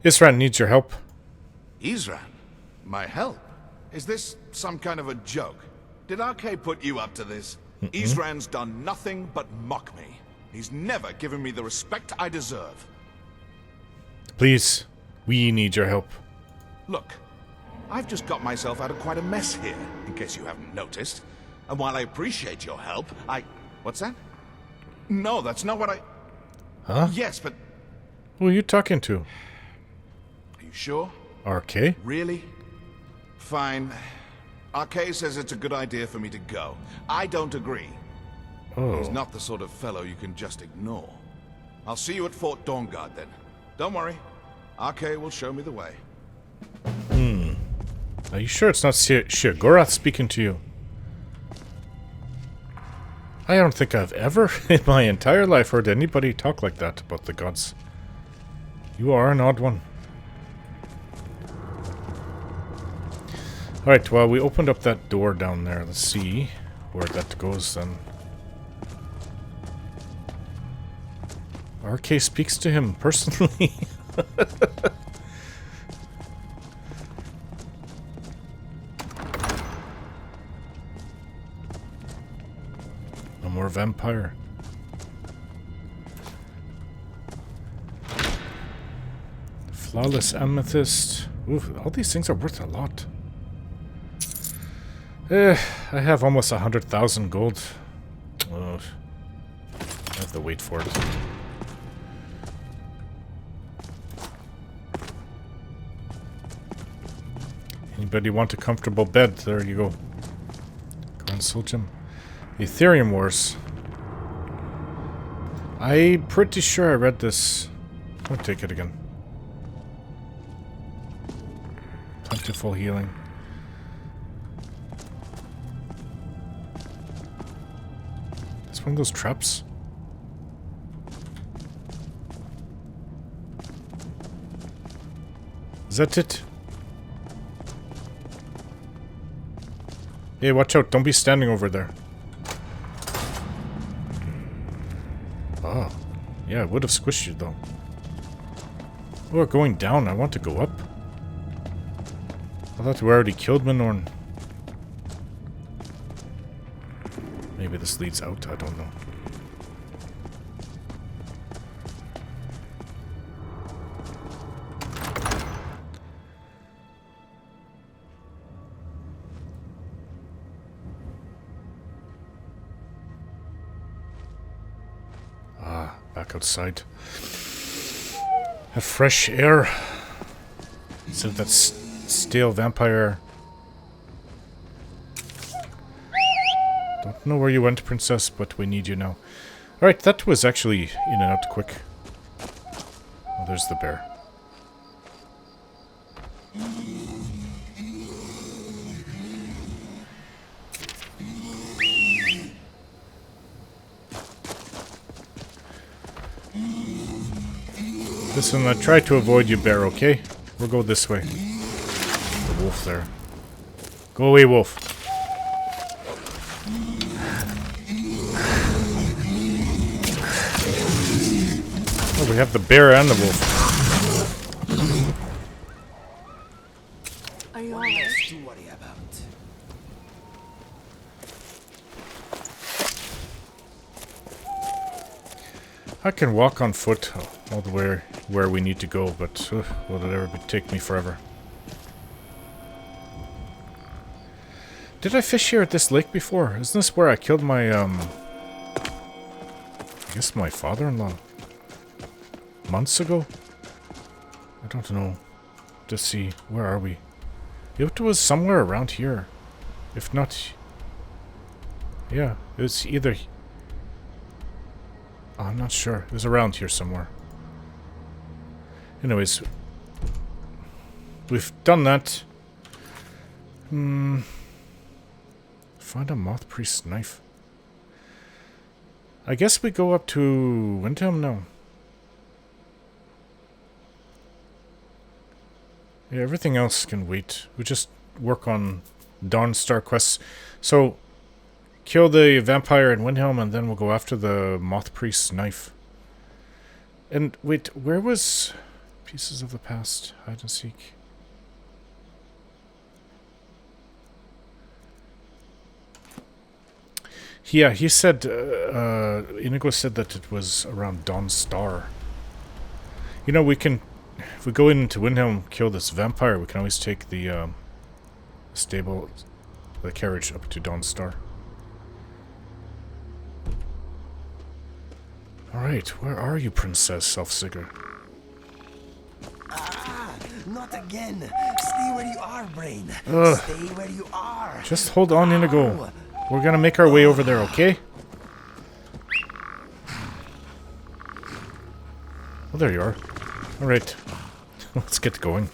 Isran needs your help. Isran? My help? Is this some kind of a joke? Did Arcade put you up to this? Isran's done nothing but mock me. He's never given me the respect I deserve. Please, we need your help. Look, I've just got myself out of quite a mess here, in case you haven't noticed. And while I appreciate your help, What's that? No, that's not what I... Huh? Yes, but... Who are you talking to? Are you sure? RK? Really? Fine. RK says it's a good idea for me to go. I don't agree. Oh. He's not the sort of fellow you can just ignore. I'll see you at Fort Dawnguard then. Don't worry. RK will show me the way. Are you sure it's not Sheogorath speaking to you? I don't think I've ever in my entire life heard anybody talk like that about the gods. You are an odd one. Alright, well, we opened up that door down there. Let's see where that goes then. RK speaks to him personally. No more vampire. Flawless amethyst. Ooh, all these things are worth a lot. I have almost 100,000 gold. I have to wait for it. Anybody want a comfortable bed? There you go. Grand Soul Gem. The Ethereum Wars. I'm pretty sure I read this. I'll take it again. Plentiful healing. It's one of those traps. Is that it? Hey, watch out. Don't be standing over there. Oh. Yeah, I would have squished you, though. Oh, we're going down. I want to go up. I thought we already killed Minorn. Maybe this leads out. I don't know. back outside. Have fresh air. Instead of that stale vampire. Don't know where you went, princess, but we need you now. Alright, that was actually in and out quick. Oh, there's the bear. Listen, I try to avoid you, bear, okay? We'll go this way. The wolf there. Go away, wolf. Oh, we have the bear and the wolf. Are you alright? To worry about. I can walk on foot all the way where we need to go, but will it ever take me forever? Did I fish here at this lake before? Isn't this where I killed my, I guess my father-in-law? Months ago? I don't know. Just see, where are we? It was somewhere around here. If not... Yeah, it's either... Oh, I'm not sure. It was around here somewhere. Anyways. We've done that. Find a moth priest's knife. I guess we go up to Windhelm now. Yeah, everything else can wait. We just work on Dawnstar quests. So, kill the vampire in Windhelm, and then we'll go after the moth priest's knife. And wait, where was Pieces of the Past? Hide and seek. Yeah, he said, Inigo said that it was around Dawnstar. You know, we can, if we go into Windhelm, kill this vampire, we can always take the stable, the carriage up to Dawnstar. Alright, where are you, Princess Selfsigger? Ah, not again. Stay where you are, Brain. Ugh. Stay where you are. Just hold on, Inigo. We're gonna make our way over there, okay? Oh, there you are. Alright. Let's get going.